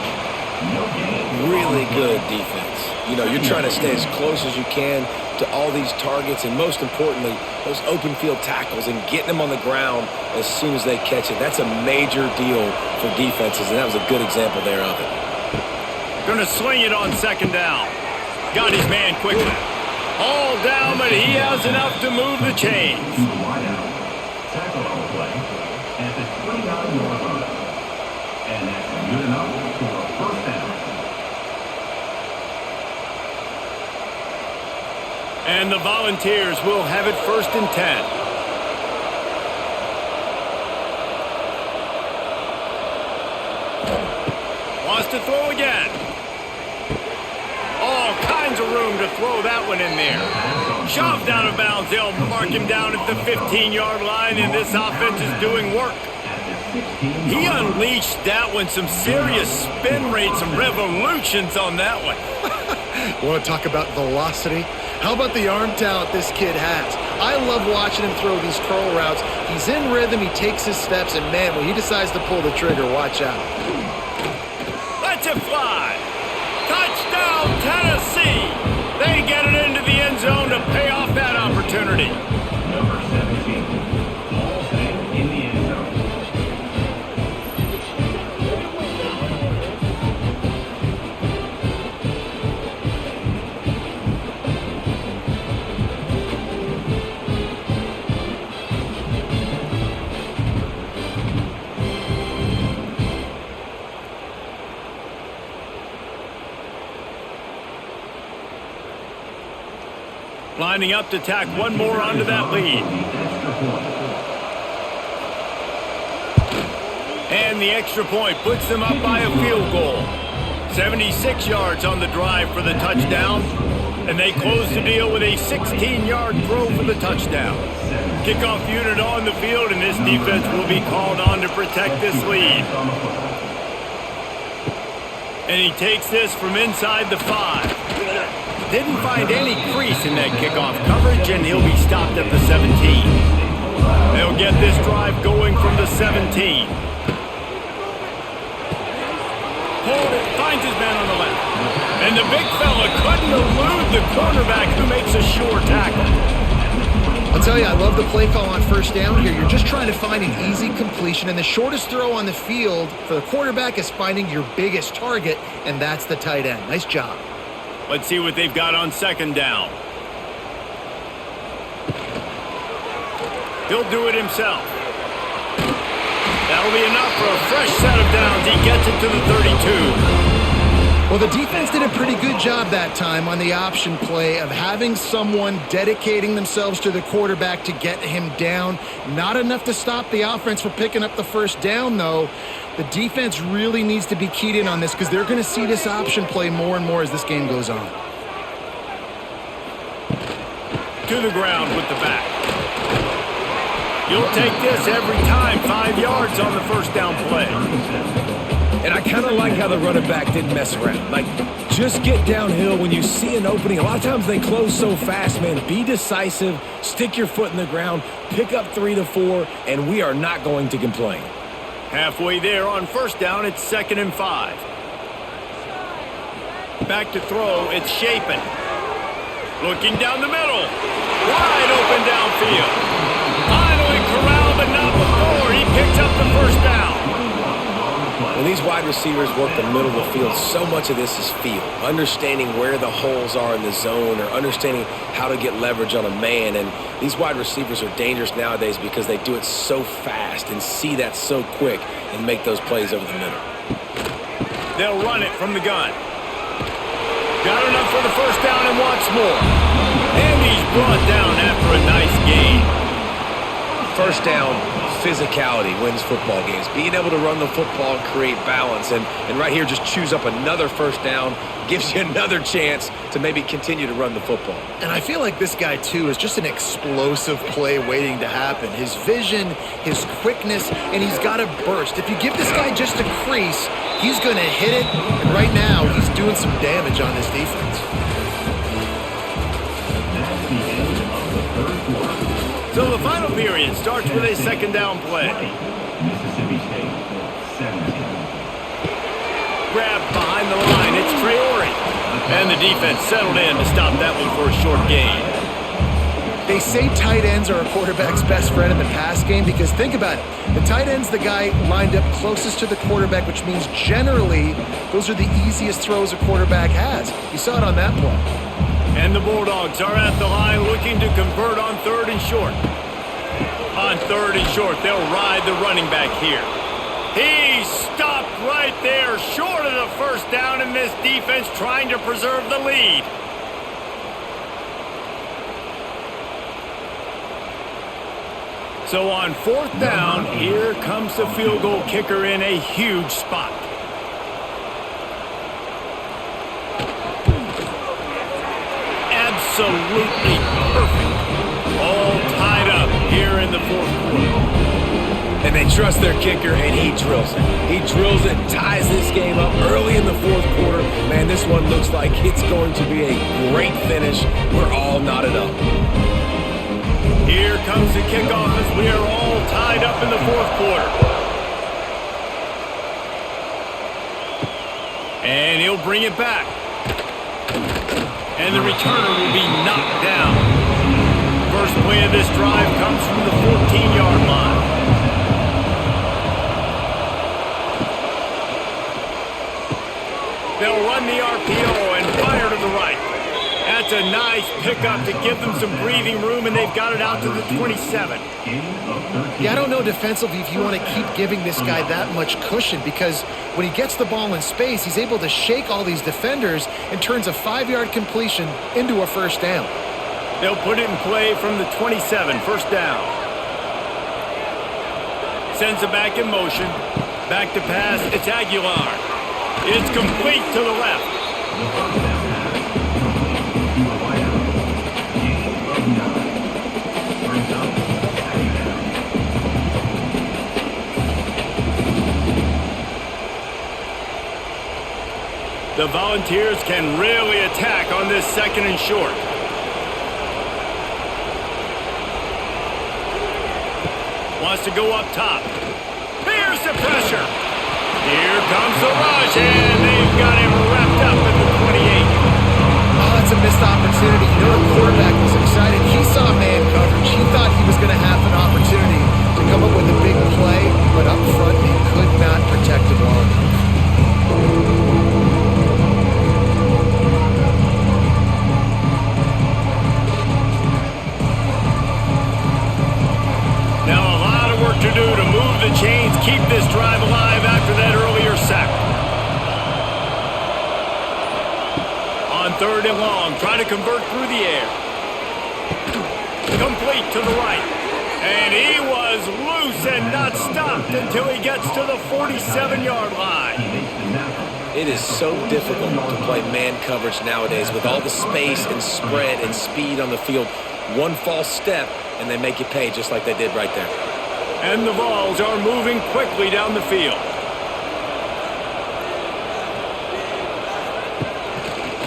Really good defense. You know, you're trying to stay as close as you can to all these targets, and most importantly, those open field tackles and getting them on the ground as soon as they catch it. That's a major deal for defenses, and that was a good example there of it. Going to sling it on 2nd down. Got his man quickly. All down, but he has enough to move the chains. Tackle on the play at the 29-yard line. And that's good enough for a first down. And the Volunteers will have it 1st and 10. Wants to throw again. All kinds of room to throw that one in there. Shoved out of bounds. They'll mark him down at the 15-yard line, and this offense is doing work. He unleashed that one. Some serious spin rates, some revolutions on that one. Want to talk about velocity? How about the arm talent this kid has? I love watching him throw these curl routes. He's in rhythm, he takes his steps, and man, when he decides to pull the trigger, watch out. Let's it fly. Touchdown, Tennessee. They get it into the end zone to pay off that opportunity. Number 17, ball safe in the end zone. lining up to tack one more onto that lead. And the extra point puts them up by a field goal. 76 yards on the drive for the touchdown. And they close the deal with a 16-yard throw for the touchdown. Kickoff unit on the field, and this defense will be called on to protect this lead. And he takes this from inside the 5. Didn't find any crease in that kickoff coverage, and he'll be stopped at the 17. They'll get this drive going from the 17. Hold it, finds his man on the left. And the big fella couldn't elude the cornerback who makes a sure tackle. I'll tell you, I love the play call on first down here. You're just trying to find an easy completion, and the shortest throw on the field for the quarterback is finding your biggest target, and that's the tight end. Nice job. Let's see what they've got on second down. He'll do it himself. That'll be enough for a fresh set of downs. He gets it to the 32. Well, the defense did a pretty good job that time on the option play of having someone dedicating themselves to the quarterback to get him down. Not enough to stop the offense from picking up the first down, though. The defense really needs to be keyed in on this because they're going to see this option play more and more as this game goes on. To the ground with the back. You'll take this every time. 5 yards on the first down play. And I kind of like how the running back didn't mess around. Like, just get downhill when you see an opening. A lot of times they close so fast, man. Be decisive, stick your foot in the ground, pick up 3 to 4, and we are not going to complain. Halfway there on first down, it's 2nd and 5. Back to throw, it's Shapen. Looking down the middle. Wide open downfield. Finally corralled, but not before. He picks up the first down. When these wide receivers work the middle of the field, so much of this is feel. Understanding where the holes are in the zone or understanding how to get leverage on a man. And these wide receivers are dangerous nowadays because they do it so fast and see that so quick and make those plays over the middle. They'll run it from the gun. Got enough for the first down and wants more. And he's brought down after a nice gain. First down, physicality wins football games. Being able to run the football and create balance. And right here, just choose up another first down, gives you another chance to maybe continue to run the football. And I feel like this guy, too, is just an explosive play waiting to happen. His vision, his quickness, and he's got a burst. If you give this guy just a crease, he's going to hit it. And right now, he's doing some damage on this defense. That's the end of the third quarter. So the final period starts with a second down play. Mississippi State, 17. Grabbed behind the line, it's Traore. And the defense settled in to stop that one for a short gain. They say tight ends are a quarterback's best friend in the pass game because think about it. The tight end's the guy lined up closest to the quarterback, which means generally those are the easiest throws a quarterback has. You saw it on that play. And the Bulldogs are at the line looking to convert on 3rd and short. On 3rd and short, they'll ride the running back here. He stopped right there, short of the first down, and this defense trying to preserve the lead. So on 4th down, here comes the field goal kicker in a huge spot. Absolutely perfect. All tied up here in the 4th quarter. And they trust their kicker, and he drills it. He drills it, ties this game up early in the 4th quarter. Man, this one looks like it's going to be a great finish. We're all knotted up. Here comes the kickoff as we are all tied up in the 4th quarter. And he'll bring it back. And the returner will be knocked down. First play of this drive comes from the 14-yard line. They'll run the RPO and fire to the right. That's a nice pickup to give them some breathing room, and they've got it out to the 27. Yeah, I don't know defensively if you want to keep giving this guy that much cushion because when he gets the ball in space, he's able to shake all these defenders and turns a 5-yard completion into a first down. They'll put it in play from the 27, first down. Sends it back in motion. Back to pass, it's Aguilar. It's complete to the left. The first down pass complete to the wide out. Gain of 9. Brings up second down. The Volunteers can really attack on this second and short. Wants to go up top. Here's the pressure. Here comes the rush, and they've got him wrapped up at the 28. Oh, that's a missed opportunity. You know, the quarterback was excited. He saw man coverage. He thought he was going to have an opportunity to come up with a big play, but up front, he could not protect him well enough. Now a lot of work to do to move the chains, keep this drive alive after that earlier sack. On third and long, try to convert through the air. Complete to the right. And he was loose and not stopped until he gets to the 47-yard line. It is so difficult to play man coverage nowadays with all the space and spread and speed on the field. One false step, and they make you pay just like they did right there. And the Vols are moving quickly down the field.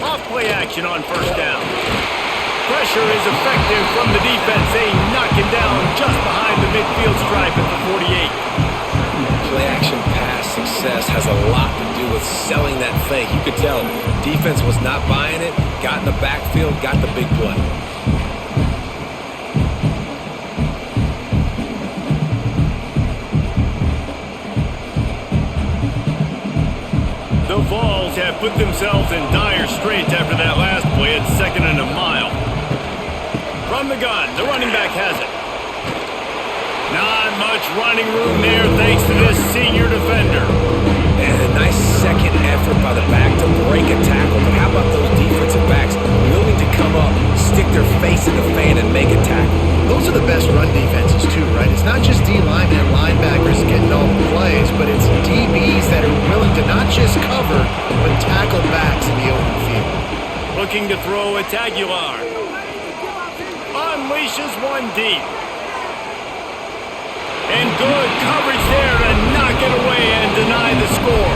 Off-play action on first down. Pressure is effective from the defense. They knock him down just behind the midfield stripe at the 48. Play-action pass success has a lot to do with selling that fake. You could tell defense was not buying it, got in the backfield, got the big play. The Vols have put themselves in dire straits after that last play at 2nd and a mile. From the gun, the running back has it. Not much running room there thanks to this senior defender. And a nice second effort by the back to break a tackle. But how about those defensive backs willing to come up, stick their face in the fan, and make a tackle? Those are the best run defenses too, right? It's not just D linemen and linebackers getting all the plays, but it's DBs that are willing to not just cover, but tackle backs in the open field. Looking to throw, it's Aguilar. Unleashes one deep. And good coverage there to knock it away and deny the score.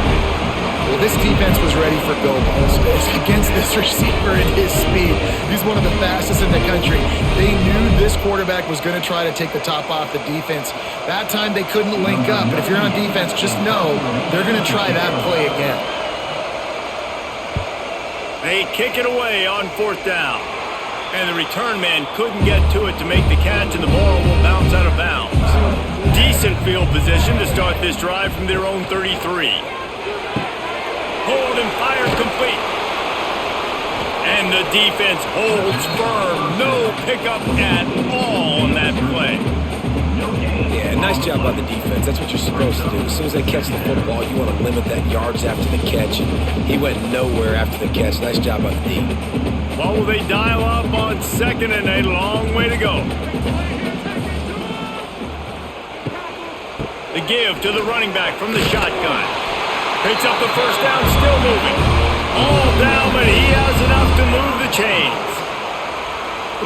Well, this defense was ready for go balls against this receiver at his speed. He's one of the fastest in the country. They knew this quarterback was going to try to take the top off the defense. That time they couldn't link up, but if you're on defense, just know they're going to try that play again. They kick it away on fourth down. And the return man couldn't get to it to make the catch, and the ball will bounce out of bounds. Decent field position to start this drive from their own 33. Hold and fire complete. And the defense holds firm. No pickup at all on that play. Yeah, nice job by the defense. That's what you're supposed to do. As soon as they catch the football, you want to limit that yards after the catch. And he went nowhere after the catch. Nice job by the D. Well, will they dial up on 2nd and a long way to go? The give to the running back from the shotgun. Picks up the first down, still moving. All down, but he has enough to move the chains.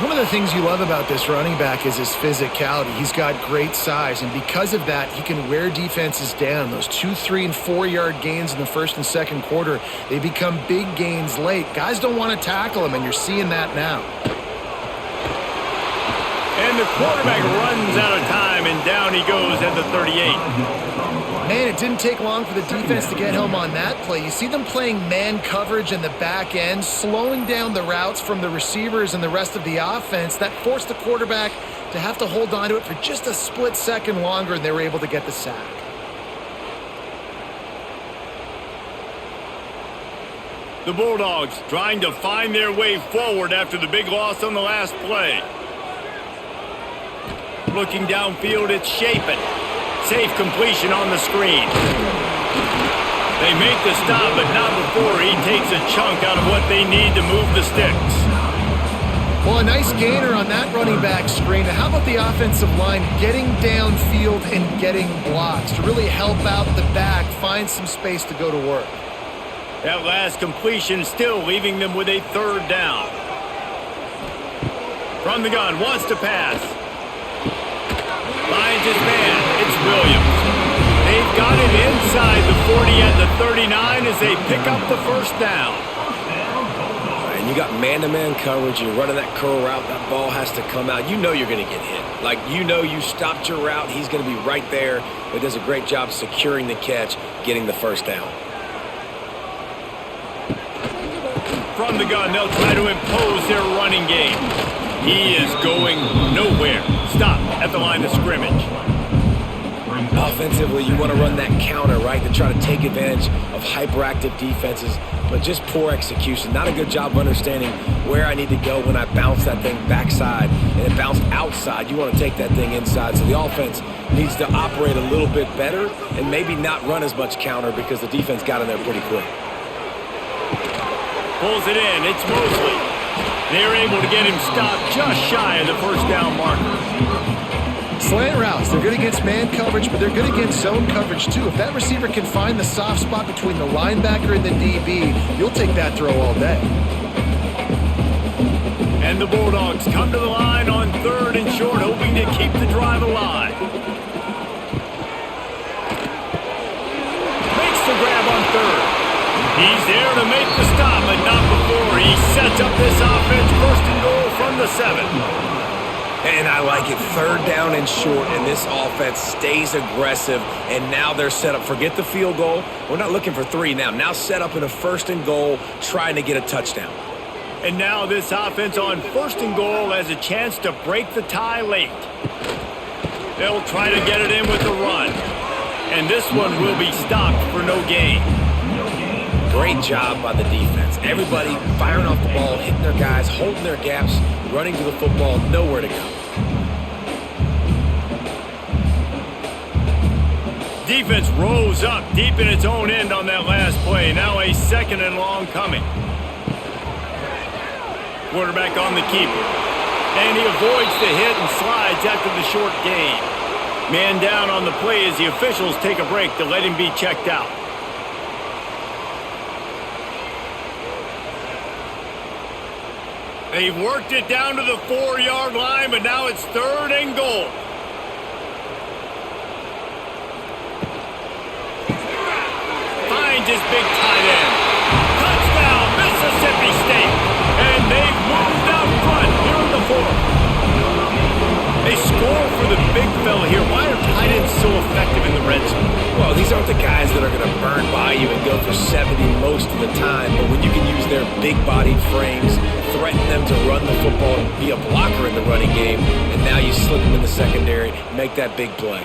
One of the things you love about this running back is his physicality. He's got great size, and because of that, he can wear defenses down. Those 2, 3, and 4-yard gains in the first and second quarter, they become big gains late. Guys don't want to tackle him, and you're seeing that now. And the quarterback runs out of time, and down he goes at the 38. Man, it didn't take long for the defense to get home on that play. You see them playing man coverage in the back end, slowing down the routes from the receivers and the rest of the offense. That forced the quarterback to have to hold on to it for just a split second longer, and they were able to get the sack. The Bulldogs trying to find their way forward after the big loss on the last play. Looking downfield, it's Chapin. Safe completion on the screen. They make the stop, but not before he takes a chunk out of what they need to move the sticks. Well, a nice gainer on that running back screen. How about the offensive line getting downfield and getting blocks to really help out the back, find some space to go to work? That last completion still leaving them with a third down. From the gun, wants to pass. Finds his man. It's Williams. They've got him inside the 40 at the 39 as they pick up the first down. And you got man-to-man coverage. You're running that curl route. That ball has to come out. You know you're going to get hit. Like, you know you stopped your route. He's going to be right there. But does a great job securing the catch, getting the first down. From the gun, they'll try to impose their running game. He is going nowhere. Stop at the line of scrimmage. Offensively, you want to run that counter, right, to try to take advantage of hyperactive defenses, but just poor execution. Not a good job of understanding where I need to go when I bounce that thing backside, and it bounced outside. You want to take that thing inside, so the offense needs to operate a little bit better and maybe not run as much counter because the defense got in there pretty quick. Pulls it in. It's Mosley. They're able to get him stopped just shy of the first down marker. Slant routes, they're good against man coverage, but they're good against zone coverage too. If that receiver can find the soft spot between the linebacker and the DB, you'll take that throw all day. And the Bulldogs come to the line on 3rd and short, hoping to keep the drive alive. Makes the grab on 3rd. He's there to make the stop, but not before he sets up this offense 1st and goal from the 7. And I like it. 3rd down and short, and this offense stays aggressive, and now they're set up. Forget the field goal. We're not looking for 3 now. Now set up in a 1st and goal, trying to get a touchdown. And now this offense on 1st and goal has a chance to break the tie late. They'll try to get it in with a run. And this one will be stopped for no gain. Great job by the defense. Everybody firing off the ball, hitting their guys, holding their gaps, running to the football, nowhere to go. Defense rose up deep in its own end on that last play. Now a 2nd and long coming. Quarterback on the keeper. And he avoids the hit and slides after the short gain. Man down on the play as the officials take a break to let him be checked out. They've worked it down to the 4-yard line, but now it's 3rd and goal. Finds his big tight end. Touchdown, Mississippi State. And they've moved out front here in the 4th. They score for the big fella here. Why are tight ends so effective in the red zone? Well, these aren't the guys that are going to burn by you and go for 70 most of the time, but when you can use their big-bodied frames, threaten them to run the football and be a blocker in the running game, and now you slip them in the secondary, make that big play.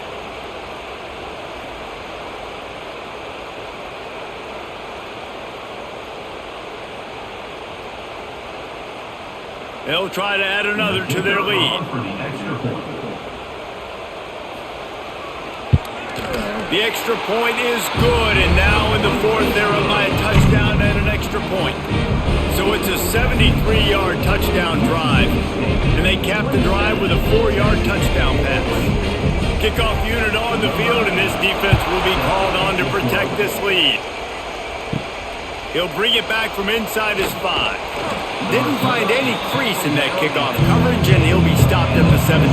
They'll try to add another to their lead. The extra point is good, and now in the 4th, they're up by a touchdown and an extra point. So it's a 73-yard touchdown drive, and they cap the drive with a 4-yard touchdown pass. Kickoff unit on the field, and this defense will be called on to protect this lead. He'll bring it back from inside his 5. Didn't find any crease in that kickoff coverage, and he'll be stopped at the 17.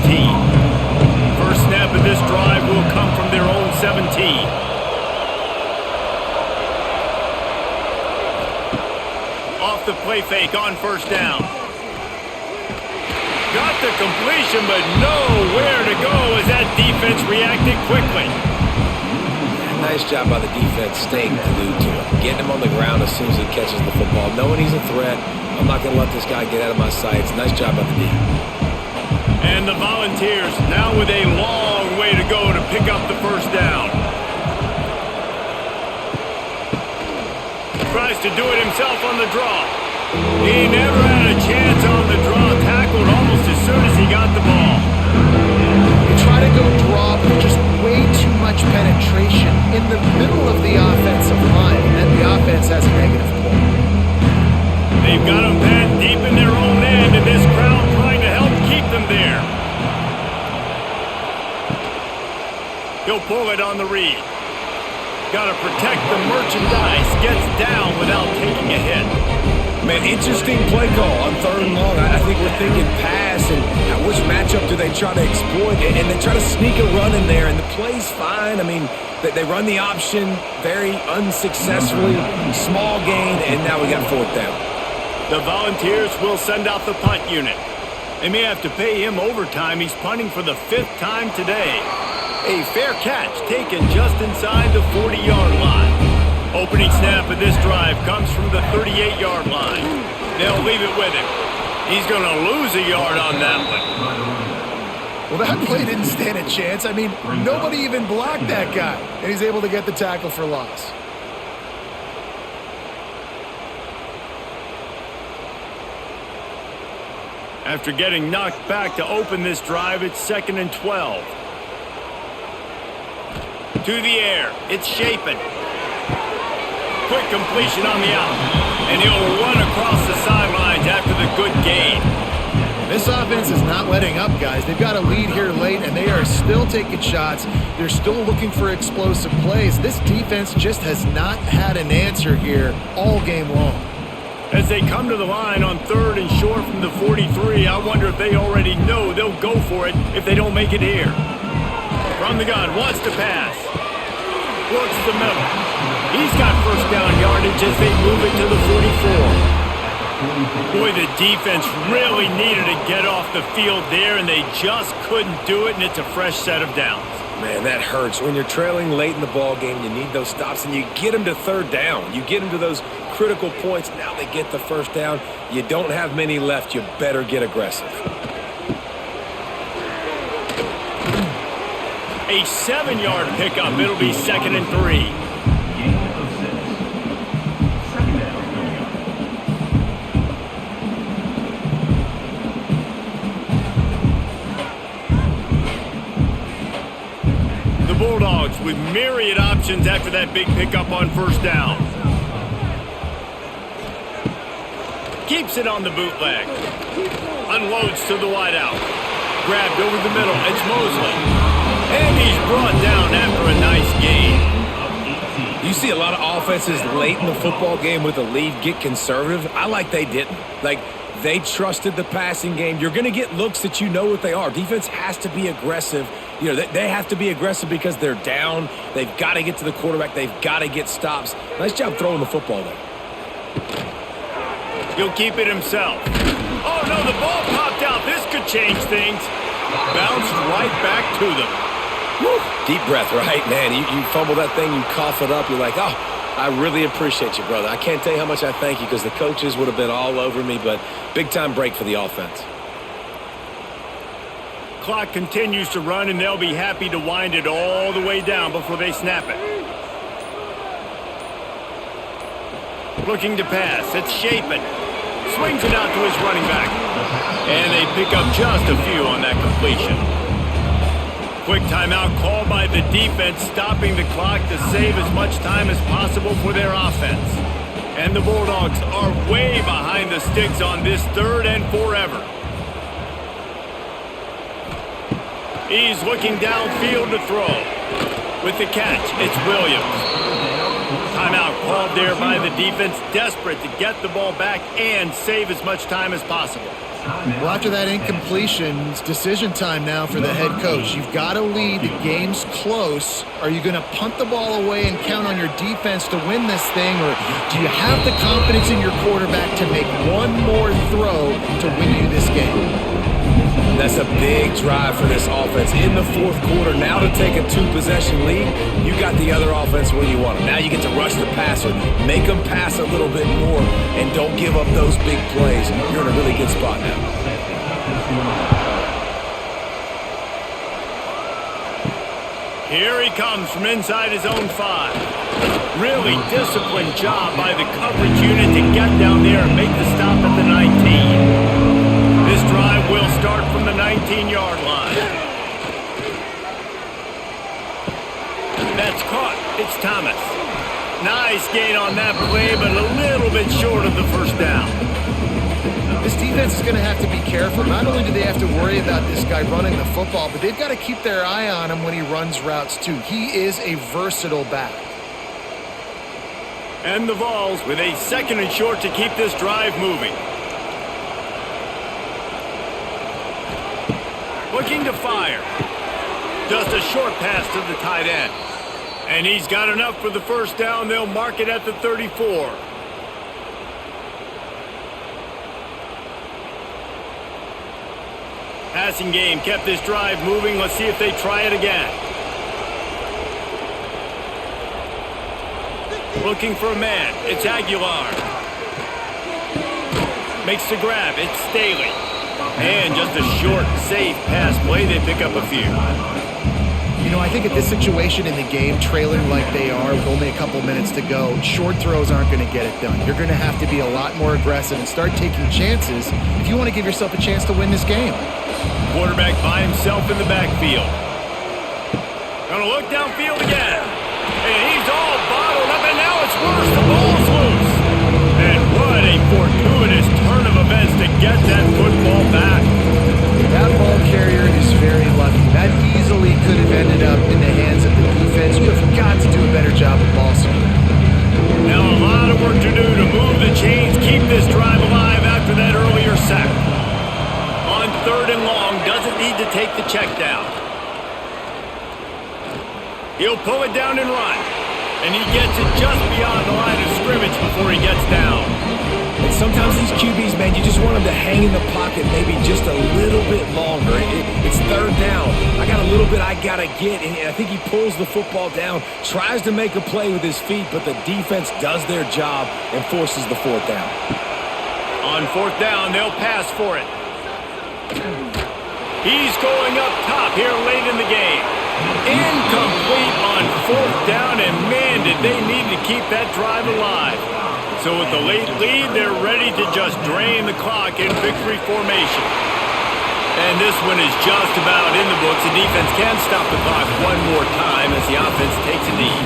First snap of this drive will come from their own 17. Off the play fake on 1st down. Got the completion, but nowhere to go as that defense reacted quickly. Nice job by the defense staying glued to him, getting him on the ground as soon as he catches the football, knowing he's a threat. I'm not going to let this guy get out of my sights. Nice job by the D. And the Volunteers now with a long way to go to pick up the first down. Tries to do it himself on the draw. He never had a chance on the draw. Tackled almost as soon as he got the ball. They try to go draw, but just way too much penetration in the middle of the offensive line, and then the offense has a negative point. They've got them penned deep in their own end, and this crowd on the read. Got to protect the merchandise. Gets down without taking a hit. Man, interesting play call on 3rd and long. I think we're thinking pass, and which matchup do they try to exploit? And they try to sneak a run in there, and the play's fine. I mean, they run the option very unsuccessfully. Small gain, and now we got 4th down. The Volunteers will send out the punt unit. They may have to pay him overtime. He's punting for the 5th time today. A fair catch taken just inside the 40-yard line. Opening snap of this drive comes from the 38-yard line. They'll leave it with him. He's going to lose a yard on that one. Well, that play didn't stand a chance. I mean, nobody even blocked that guy, and he's able to get the tackle for loss. After getting knocked back to open this drive, it's 2nd and 12. To the air. It's Shapen. Quick completion on the out. And he'll run across the sidelines after the good gain. This offense is not letting up, guys. They've got a lead here late, and they are still taking shots. They're still looking for explosive plays. This defense just has not had an answer here all game long. As they come to the line on 3rd and short from the 43, I wonder if they already know they'll go for it if they don't make it here. From the gun, wants to pass. Works the middle. He's got 1st down yardage as they move it to the 44. Boy, the defense really needed to get off the field there, and they just couldn't do it, and it's a fresh set of downs. Man, that hurts. When you're trailing late in the ball game, you need those stops, and you get them to 3rd down. You get them to those critical points. Now they get the 1st down. You don't have many left. You better get aggressive. A 7-yard pickup. It'll be 2nd and 3. The Bulldogs with myriad options after that big pickup on 1st down. Keeps it on the bootleg. Unloads to the wideout. Grabbed over the middle. It's Mosley. And he's brought down after a nice gain. You see a lot of offenses late in the football game with a lead get conservative. I like they didn't. Like, they trusted the passing game. You're going to get looks that you know what they are. Defense has to be aggressive. You know, they have to be aggressive because they're down. They've got to get to the quarterback. They've got to get stops. Nice job throwing the football there. He'll keep it himself. Oh, no, the ball popped out. This could change things. Bounced right back to them. Woo. Deep breath, right? Man, you fumble that thing, you cough it up. You're like, oh, I really appreciate you, brother. I can't tell you how much I thank you because the coaches would have been all over me, but big-time break for the offense. Clock continues to run, and they'll be happy to wind it all the way down before they snap it. Looking to pass. It's Shapen. Swings it out to his running back. And they pick up just a few on that completion. Quick timeout called by the defense, stopping the clock to save as much time as possible for their offense. And the Bulldogs are way behind the sticks on this 3rd and forever. He's looking downfield to throw. With the catch, it's Williams. Timeout called there by the defense, desperate to get the ball back and save as much time as possible. Well, after that incompletion, it's decision time now for the head coach. You've got to lead. The game's close. Are you going to punt the ball away and count on your defense to win this thing, or do you have the confidence in your quarterback to make one more throw to win you this game? That's a big drive for this offense in the 4th quarter. Now to take a 2-possession lead, you got the other offense where you want them. Now you get to rush the passer, make them pass a little bit more, and don't give up those big plays. You're in a really good spot now. Here he comes from inside his own 5. Really disciplined job by the coverage unit to get down there and make the stop at the 19. This drive will start from the 19-yard line. That's caught. It's Thomas. Nice gain on that play, but a little bit short of the 1st down. This defense is going to have to be careful. Not only do they have to worry about this guy running the football, but they've got to keep their eye on him when he runs routes too. He is a versatile back. And the Vols with a 2nd and short to keep this drive moving. Looking to fire. Just a short pass to the tight end. And he's got enough for the first down. They'll mark it at the 34. Passing game kept this drive moving. Let's see if they try it again. Looking for a man. It's Aguilar. Makes the grab. It's Staley. And just a short, safe pass play. They pick up a few. You know, I think at this situation in the game, trailing like they are with only a couple minutes to go, short throws aren't going to get it done. You're going to have to be a lot more aggressive and start taking chances if you want to give yourself a chance to win this game. Quarterback by himself in the backfield. Gonna look downfield again. And he's all bottled up, and now it's worse. The ball's loose. And what a fortuitous turn of events to get that football back. That ball carrier is very lucky. That easily could have ended up in the hands of the defense. You have got to do a better job of ball security. Now a lot of work to do to move the chains, keep this drive alive after that earlier sack. On 3rd and long, doesn't need to take the check down. He'll pull it down and run. And he gets it just beyond the line of scrimmage before he gets down. And sometimes these QBs, man, you just want them to hang in the pocket maybe just a little bit longer. It's 3rd down. I got a little bit I got to get, and I think he pulls the football down, tries to make a play with his feet, but the defense does their job and forces the 4th down. On 4th down, they'll pass for it. He's going up top here late in the game. Incomplete on 4th down, and man, did they need to keep that drive alive. So with the late lead, they're ready to just drain the clock in victory formation. And this one is just about in the books. The defense can stop the clock one more time as the offense takes a knee.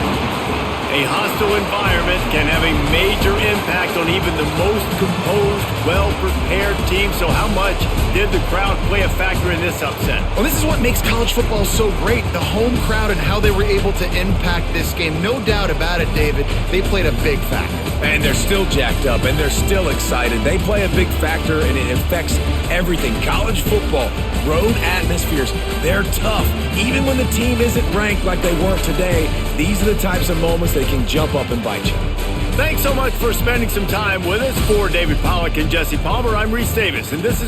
A hostile environment can have a major impact on even the most composed, well-prepared team. So how much did the crowd play a factor in this upset? Well, this is what makes college football so great, the home crowd and how they were able to impact this game. No doubt about it, David. They played a big factor. And they're still jacked up, and they're still excited. They play a big factor, and it affects everything. College football, road atmospheres, they're tough. Even when the team isn't ranked like they weren't today, these are the types of moments they can jump up and bite you. Thanks so much for spending some time with us. For David Pollack and Jesse Palmer, I'm Reese Davis, and this is